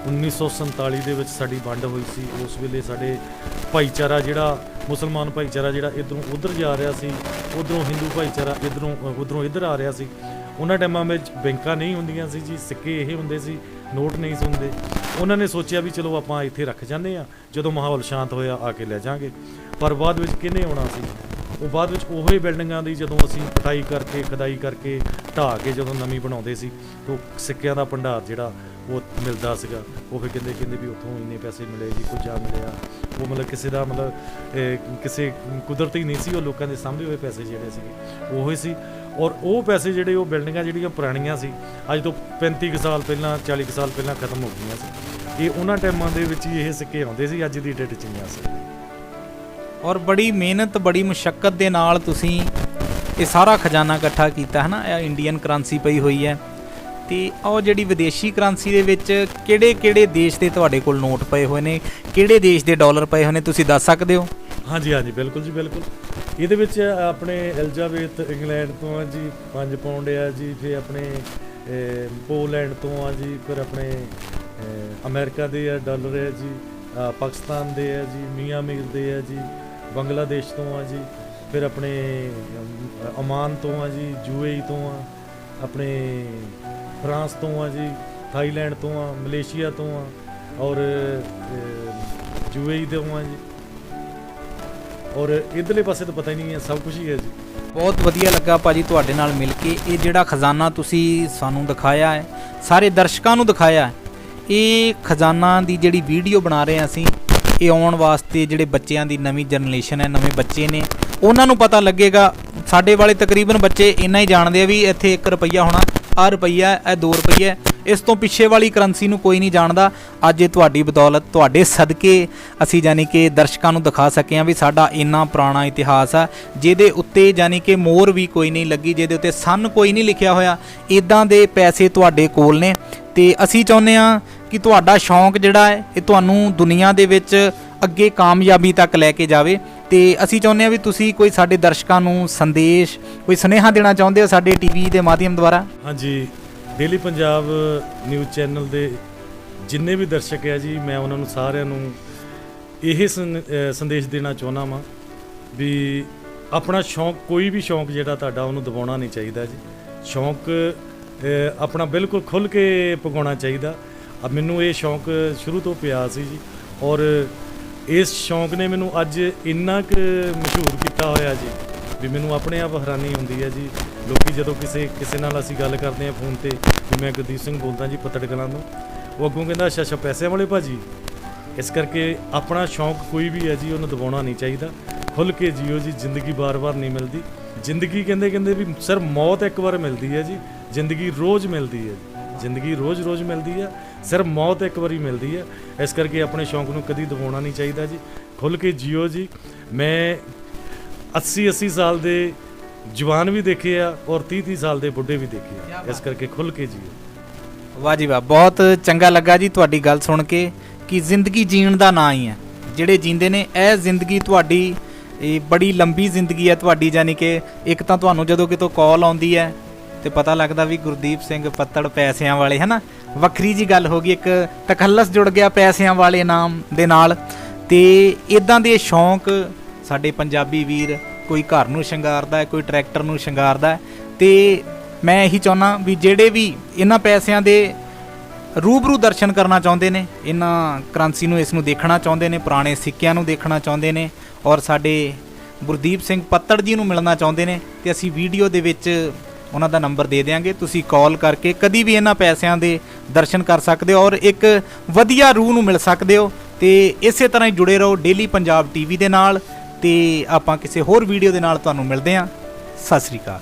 Speaker 2: 1947 ਦੇ ਵਿੱਚ ਸਾਡੀ ਵੰਡ ਹੋਈ ਸੀ, ਉਸ ਵੇਲੇ ਸਾਡੇ ਭਾਈਚਾਰਾ ਜਿਹੜਾ ਮੁਸਲਮਾਨ ਭਾਈਚਾਰਾ ਜਿਹੜਾ ਇੱਧਰੋਂ ਉੱਧਰ ਜਾ ਰਿਹਾ ਸੀ, ਉੱਧਰੋਂ ਹਿੰਦੂ ਭਾਈਚਾਰਾ ਉੱਧਰੋਂ ਇੱਧਰ ਆ ਰਿਹਾ ਸੀ। ਉਹਨਾਂ ਟਾਈਮਾਂ ਵਿੱਚ ਬੈਂਕਾਂ ਨਹੀਂ ਹੁੰਦੀਆਂ ਸੀ ਜੀ, ਸਿੱਕੇ ਇਹ ਹੁੰਦੇ ਸੀ, ਨੋਟ ਨਹੀਂ ਸੀ ਹੁੰਦੇ। ਉਹਨਾਂ ਨੇ ਸੋਚਿਆ ਵੀ ਚਲੋ ਆਪਾਂ ਇੱਥੇ ਰੱਖ ਜਾਂਦੇ ਹਾਂ, ਜਦੋਂ ਮਾਹੌਲ ਸ਼ਾਂਤ ਹੋਇਆ ਆ ਕੇ ਲੈ ਜਾਾਂਗੇ। ਪਰ ਬਾਅਦ ਵਿੱਚ ਕਿਹਨੇ ਆਉਣਾ ਸੀ? ਉਹ ਬਾਅਦ ਵਿੱਚ ਉਹੀ ਬਿਲਡਿੰਗਾਂ ਦੀ ਜਦੋਂ ਅਸੀਂ ਕਟਾਈ ਕਰਕੇ ਖੁਦਾਈ ਕਰਕੇ ਢਾਹ ਕੇ ਜਦੋਂ ਨਵੀਂ ਬਣਾਉਂਦੇ ਸੀ ਤਾਂ ਸਿੱਕਿਆਂ ਦਾ ਭੰਡਾਰ ਜਿਹੜਾ ਉਹ ਮਿਲਦਾ ਸੀਗਾ। ਉਹ ਫਿਰ ਕਹਿੰਦੇ ਵੀ ਉੱਥੋਂ ਇੰਨੇ ਪੈਸੇ ਮਿਲੇ ਜੀ, ਕੁਝ ਆ ਮਿਲਿਆ। ਉਹ ਮਤਲਬ ਕਿਸੇ ਦਾ ਕਿਸੇ ਕੁਦਰਤੀ ਨਹੀਂ ਸੀ, ਉਹ ਲੋਕਾਂ ਦੇ ਸਾਂਭੇ ਹੋਏ ਪੈਸੇ ਜਿਹੜੇ ਸੀਗੇ ਉਹੀ ਸੀ। ਔਰ ਉਹ ਪੈਸੇ ਜਿਹੜੇ ਉਹ ਬਿਲਡਿੰਗਾਂ ਜਿਹੜੀਆਂ ਪੁਰਾਣੀਆਂ ਸੀ, ਅੱਜ ਤੋਂ 35 ਕੁ ਸਾਲ ਪਹਿਲਾਂ 40 ਕੁ ਸਾਲ ਪਹਿਲਾਂ ਖਤਮ ਹੋ ਗਈਆਂ ਸੀ। ਇਹ ਉਹਨਾਂ ਟਾਈਮਾਂ ਦੇ ਵਿੱਚ ਹੀ ਇਹ ਸਿੱਕੇ ਆਉਂਦੇ ਸੀ, ਅੱਜ ਦੀ ਡੇਟ 'ਚ ਨਹੀਂ ਆ ਸਕਦੇ।
Speaker 1: ਔਰ ਬੜੀ ਮਿਹਨਤ ਬੜੀ ਮੁਸ਼ੱਕਤ ਦੇ ਨਾਲ ਤੁਸੀਂ ਇਹ ਸਾਰਾ ਖਜ਼ਾਨਾ ਇਕੱਠਾ ਕੀਤਾ ਹੈ ਨਾ। ਇਹ ਇੰਡੀਅਨ ਕਰੰਸੀ ਪਈ ਹੋਈ ਹੈ, ਅਤੇ ਉਹ ਜਿਹੜੀ ਵਿਦੇਸ਼ੀ ਕਰੰਸੀ ਦੇ ਵਿੱਚ ਕਿਹੜੇ ਦੇਸ਼ ਦੇ ਤੁਹਾਡੇ ਕੋਲ ਨੋਟ ਪਏ ਹੋਏ ਨੇ, ਕਿਹੜੇ ਦੇਸ਼ ਦੇ ਡਾਲਰ ਪਏ ਹੋਏ ਨੇ, ਤੁਸੀਂ ਦੱਸ ਸਕਦੇ ਹੋ?
Speaker 2: ਹਾਂਜੀ ਬਿਲਕੁਲ ਜੀ, ਬਿਲਕੁਲ। ਇਹਦੇ ਵਿੱਚ ਆਪਣੇ ਐਲਜ਼ਾਬੇਥ ਇੰਗਲੈਂਡ ਤੋਂ ਆ ਜੀ 5 ਪਾਉਂਡ ਆ ਜੀ, ਫਿਰ ਆਪਣੇ ਪੋਲੈਂਡ ਤੋਂ ਆ ਜੀ, ਫਿਰ ਆਪਣੇ ਅਮਰੀਕਾ ਦੇ ਆ ਡਾਲਰ ਹੈ ਜੀ, ਪਾਕਿਸਤਾਨ ਦੇ ਆ ਜੀ, ਮੀਆਂ ਮੀਰ ਦੇ ਆ ਜੀ, ਬੰਗਲਾਦੇਸ਼ ਤੋਂ ਆ ਜੀ, ਫਿਰ ਆਪਣੇ ਓਮਾਨ ਤੋਂ ਆ ਜੀ, UAE ਤੋਂ ਆ, ਆਪਣੇ ਫਰਾਂਸ ਤੋਂ ਆ ਜੀ, ਥਾਈਲੈਂਡ ਤੋਂ ਆ, ਮਲੇਸ਼ੀਆ ਤੋਂ ਆ, ਔਰ UAE ਤੋਂ ਆ ਜੀ। ਔਰ ਇੱਧਰਲੇ ਪਾਸੇ ਤਾਂ ਪਤਾ ਹੀ ਨਹੀਂ ਹੈ, ਸਭ ਕੁਝ ਹੀ ਹੈ ਜੀ।
Speaker 1: ਬਹੁਤ ਵਧੀਆ ਲੱਗਾ ਭਾਜੀ ਤੁਹਾਡੇ ਨਾਲ ਮਿਲ ਕੇ। ਇਹ ਜਿਹੜਾ ਖਜ਼ਾਨਾ ਤੁਸੀਂ ਸਾਨੂੰ ਦਿਖਾਇਆ ਹੈ, ਸਾਰੇ ਦਰਸ਼ਕਾਂ ਨੂੰ ਦਿਖਾਇਆ ਹੈ, ਇਹ ਖਜ਼ਾਨਾ ਦੀ ਜਿਹੜੀ ਵੀਡੀਓ ਬਣਾ ਰਹੇ ਹਾਂ ਅਸੀਂ, ਇਹ ਆਉਣ ਵਾਸਤੇ ਜਿਹੜੇ ਬੱਚਿਆਂ ਦੀ ਨਵੀਂ ਜਨਰੇਸ਼ਨ ਹੈ, ਨਵੇਂ ਬੱਚੇ ਨੇ, ਉਹਨਾਂ ਨੂੰ ਪਤਾ ਲੱਗੇਗਾ। ਸਾਡੇ ਵਾਲੇ ਤਕਰੀਬਨ ਬੱਚੇ ਇੰਨਾ ਹੀ ਜਾਣਦੇ ਆ ਵੀ ਇੱਥੇ 1 ਰੁਪਈਆ ਹੋਣਾ, ਆਹ ਰੁਪਈਆ, ਇਹ 2 ਰੁਪਈਏ, ਇਸ ਤੋਂ ਪਿੱਛੇ ਵਾਲੀ ਕਰੰਸੀ ਨੂੰ ਕੋਈ ਨਹੀਂ ਜਾਣਦਾ। ਅੱਜ ਇਹ ਤੁਹਾਡੀ ਬਦੌਲਤ, ਤੁਹਾਡੇ ਸਦਕੇ ਅਸੀਂ ਯਾਨੀ ਕਿ ਦਰਸ਼ਕਾਂ ਨੂੰ ਦਿਖਾ ਸਕੇ ਹਾਂ ਵੀ ਸਾਡਾ ਇੰਨਾ ਪੁਰਾਣਾ ਇਤਿਹਾਸ ਆ, ਜਿਹਦੇ ਉੱਤੇ ਯਾਨੀ ਕਿ ਮੋਹਰ ਵੀ ਕੋਈ ਨਹੀਂ ਲੱਗੀ, ਜਿਹਦੇ ਉੱਤੇ ਸੰਨ ਕੋਈ ਨਹੀਂ ਲਿਖਿਆ ਹੋਇਆ। ਇੱਦਾਂ ਦੇ ਪੈਸੇ ਤੁਹਾਡੇ ਕੋਲ ਨੇ, ਅਤੇ ਅਸੀਂ ਚਾਹੁੰਦੇ ਹਾਂ ਕਿ ਤੁਹਾਡਾ ਸ਼ੌਂਕ ਜਿਹੜਾ ਹੈ ਇਹ ਤੁਹਾਨੂੰ ਦੁਨੀਆ ਦੇ ਵਿੱਚ ਅੱਗੇ ਕਾਮਯਾਬੀ ਤੱਕ ਲੈ ਕੇ ਜਾਵੇ। ਅਤੇ ਅਸੀਂ ਚਾਹੁੰਦੇ ਹਾਂ ਵੀ ਤੁਸੀਂ ਕੋਈ ਸਾਡੇ ਦਰਸ਼ਕਾਂ ਨੂੰ ਸੰਦੇਸ਼, ਕੋਈ ਸੁਨੇਹਾ ਦੇਣਾ ਚਾਹੁੰਦੇ ਹੋ ਸਾਡੇ TV ਦੇ ਮਾਧਿਅਮ ਦੁਆਰਾ?
Speaker 2: ਹਾਂਜੀ, ਡੇਲੀ ਪੰਜਾਬ ਨਿਊਜ਼ ਚੈਨਲ ਦੇ ਜਿੰਨੇ ਵੀ ਦਰਸ਼ਕ ਹੈ ਜੀ, ਮੈਂ ਉਹਨਾਂ ਨੂੰ ਸਾਰਿਆਂ ਨੂੰ ਇਹ ਸੰਦੇਸ਼ ਦੇਣਾ ਚਾਹੁੰਦਾ ਵਾਂ ਵੀ ਆਪਣਾ ਸ਼ੌਂਕ, ਕੋਈ ਵੀ ਸ਼ੌਂਕ ਜਿਹੜਾ ਤੁਹਾਡਾ, ਉਹਨੂੰ ਦਬਾਉਣਾ ਨਹੀਂ ਚਾਹੀਦਾ ਜੀ। ਸ਼ੌਂਕ ਆਪਣਾ ਬਿਲਕੁਲ ਖੁੱਲ੍ਹ ਕੇ ਪਗਾਉਣਾ ਚਾਹੀਦਾ। ਮੈਨੂੰ ਇਹ ਸ਼ੌਂਕ ਸ਼ੁਰੂ ਤੋਂ ਪਿਆ ਸੀ ਜੀ, ਔਰ ਇਸ ਸ਼ੌਂਕ ਨੇ ਮੈਨੂੰ ਅੱਜ ਇੰਨਾ ਕੁ ਮਸ਼ਹੂਰ ਕੀਤਾ ਹੋਇਆ ਜੀ ਵੀ ਮੈਨੂੰ ਆਪਣੇ ਆਪ ਹੈਰਾਨੀ ਹੁੰਦੀ ਹੈ ਜੀ। ਲੋਕੀ ਜਦੋਂ ਕਿਸੇ ਨਾਲ ਅਸੀਂ ਗੱਲ ਕਰਦੇ ਹਾਂ ਫੋਨ 'ਤੇ ਵੀ ਮੈਂ ਗੁਰਦੀਪ ਸਿੰਘ ਬੋਲਦਾ ਜੀ ਪੱਤੜ ਕਲਾਂ ਤੋਂ, ਉਹ ਅੱਗੋਂ ਕਹਿੰਦਾ ਅੱਛਾ ਪੈਸਿਆਂ ਵਾਲੇ ਭਾਜੀ। ਇਸ ਕਰਕੇ ਆਪਣਾ ਸ਼ੌਂਕ ਕੋਈ ਵੀ ਹੈ ਜੀ, ਉਹਨੂੰ ਦਬਾਉਣਾ ਨਹੀਂ ਚਾਹੀਦਾ। ਖੁੱਲ੍ਹ ਕੇ ਜੀਓ ਜੀ, ਜ਼ਿੰਦਗੀ ਵਾਰ-ਵਾਰ ਨਹੀਂ ਮਿਲਦੀ। ਜ਼ਿੰਦਗੀ ਕਹਿੰਦੇ ਵੀ ਸਰ ਮੌਤ ਇੱਕ ਵਾਰ ਮਿਲਦੀ ਹੈ ਜੀ, ਜ਼ਿੰਦਗੀ ਰੋਜ਼ ਮਿਲਦੀ ਹੈ ਜੀ, ਜ਼ਿੰਦਗੀ ਰੋਜ਼ ਮਿਲਦੀ ਹੈ, ਸਿਰਫ ਮੌਤ ਇੱਕ ਵਾਰੀ ਮਿਲਦੀ ਹੈ। ਇਸ ਕਰਕੇ ਆਪਣੇ ਸ਼ੌਂਕ ਨੂੰ ਕਦੀ ਦਬਾਉਣਾ ਨਹੀਂ ਚਾਹੀਦਾ ਜੀ, ਖੁੱਲ੍ਹ ਕੇ ਜੀਓ ਜੀ। ਮੈਂ 80 ਸਾਲ ਦੇ ਜਵਾਨ ਵੀ ਦੇਖੇ ਆ ਔਰ 30 ਸਾਲ ਦੇ ਬੁੱਢੇ ਵੀ ਦੇਖੇ ਆ, ਇਸ ਕਰਕੇ ਖੁੱਲ੍ਹ ਕੇ ਜੀਓ।
Speaker 1: ਵਾਹ ਜੀ ਵਾਹ, ਬਹੁਤ ਚੰਗਾ ਲੱਗਾ ਜੀ ਤੁਹਾਡੀ ਗੱਲ ਸੁਣ ਕੇ ਕਿ ਜ਼ਿੰਦਗੀ ਜੀਣ ਦਾ ਨਾਂ ਹੀ ਹੈ। ਜਿਹੜੇ ਜੀਂਦੇ ਨੇ, ਇਹ ਜ਼ਿੰਦਗੀ ਤੁਹਾਡੀ ਇਹ ਬੜੀ ਲੰਬੀ ਜ਼ਿੰਦਗੀ ਹੈ ਤੁਹਾਡੀ। ਯਾਨੀ ਕਿ ਇੱਕ ਤਾਂ ਤੁਹਾਨੂੰ ਜਦੋਂ ਕਿਤੋਂ ਕਾਲ ਆਉਂਦੀ ਹੈ ਤੇ ਪਤਾ ਲੱਗਦਾ ਵੀ ਗੁਰਦੀਪ ਸਿੰਘ ਪੱਤੜ ਪੈਸਿਆਂ ਵਾਲੇ, ਹੈ ਨਾ, ਵੱਖਰੀ ਜੀ ਗੱਲ ਹੋ ਗਈ, ਇੱਕ ਤਖੱਲਸ ਜੁੜ ਗਿਆ ਪੈਸਿਆਂ ਵਾਲੇ ਨਾਮ ਦੇ ਨਾਲ। ਤੇ ਇਦਾਂ ਦੇ ਸ਼ੌਂਕ ਸਾਡੇ ਪੰਜਾਬੀ ਵੀਰ, ਕੋਈ ਘਰ ਨੂੰ ਸ਼ਿੰਗਾਰਦਾ ਹੈ, ਕੋਈ ਟਰੈਕਟਰ ਨੂੰ ਸ਼ਿੰਗਾਰਦਾ ਹੈ। ਤੇ ਮੈਂ ਇਹੀ ਚਾਹੁੰਦਾ ਵੀ ਜਿਹੜੇ ਵੀ ਇਹਨਾਂ ਪੈਸਿਆਂ ਦੇ ਰੂਬਰੂ ਦਰਸ਼ਨ ਕਰਨਾ ਚਾਹੁੰਦੇ ਨੇ, ਇਹਨਾਂ ਕਰੰਸੀ ਨੂੰ, ਇਸ ਨੂੰ ਦੇਖਣਾ ਚਾਹੁੰਦੇ ਨੇ, ਪੁਰਾਣੇ ਸਿੱਕਿਆਂ ਨੂੰ ਦੇਖਣਾ ਚਾਹੁੰਦੇ ਨੇ, ਔਰ ਸਾਡੇ ਗੁਰਦੀਪ ਸਿੰਘ ਪੱਤੜ ਜੀ ਨੂੰ ਮਿਲਣਾ ਚਾਹੁੰਦੇ ਨੇ, ਤੇ ਅਸੀਂ ਵੀਡੀਓ ਦੇ ਵਿੱਚ ਉਹਨਾਂ ਦਾ ਨੰਬਰ ਦੇ ਦਿਆਂਗੇ। ਤੁਸੀਂ ਕਾਲ ਕਰਕੇ ਕਦੀ ਵੀ ਇਹਨਾਂ ਪੈਸਿਆਂ ਦੇ ਦਰਸ਼ਨ ਕਰ ਸਕਦੇ ਹੋ ਔਰ ਇੱਕ ਵਧੀਆ ਰੂਹ ਨੂੰ ਮਿਲ ਸਕਦੇ ਹੋ। ਤੇ ਇਸੇ ਤਰ੍ਹਾਂ ਹੀ ਜੁੜੇ ਰਹੋ ਡੇਲੀ ਪੰਜਾਬ TV ਦੇ ਨਾਲ, ਤੇ ਆਪਾਂ ਕਿਸੇ ਹੋਰ ਵੀਡੀਓ ਦੇ ਨਾਲ ਤੁਹਾਨੂੰ ਮਿਲਦੇ ਹਾਂ। ਸਤਿ ਸ੍ਰੀ ਅਕਾਲ।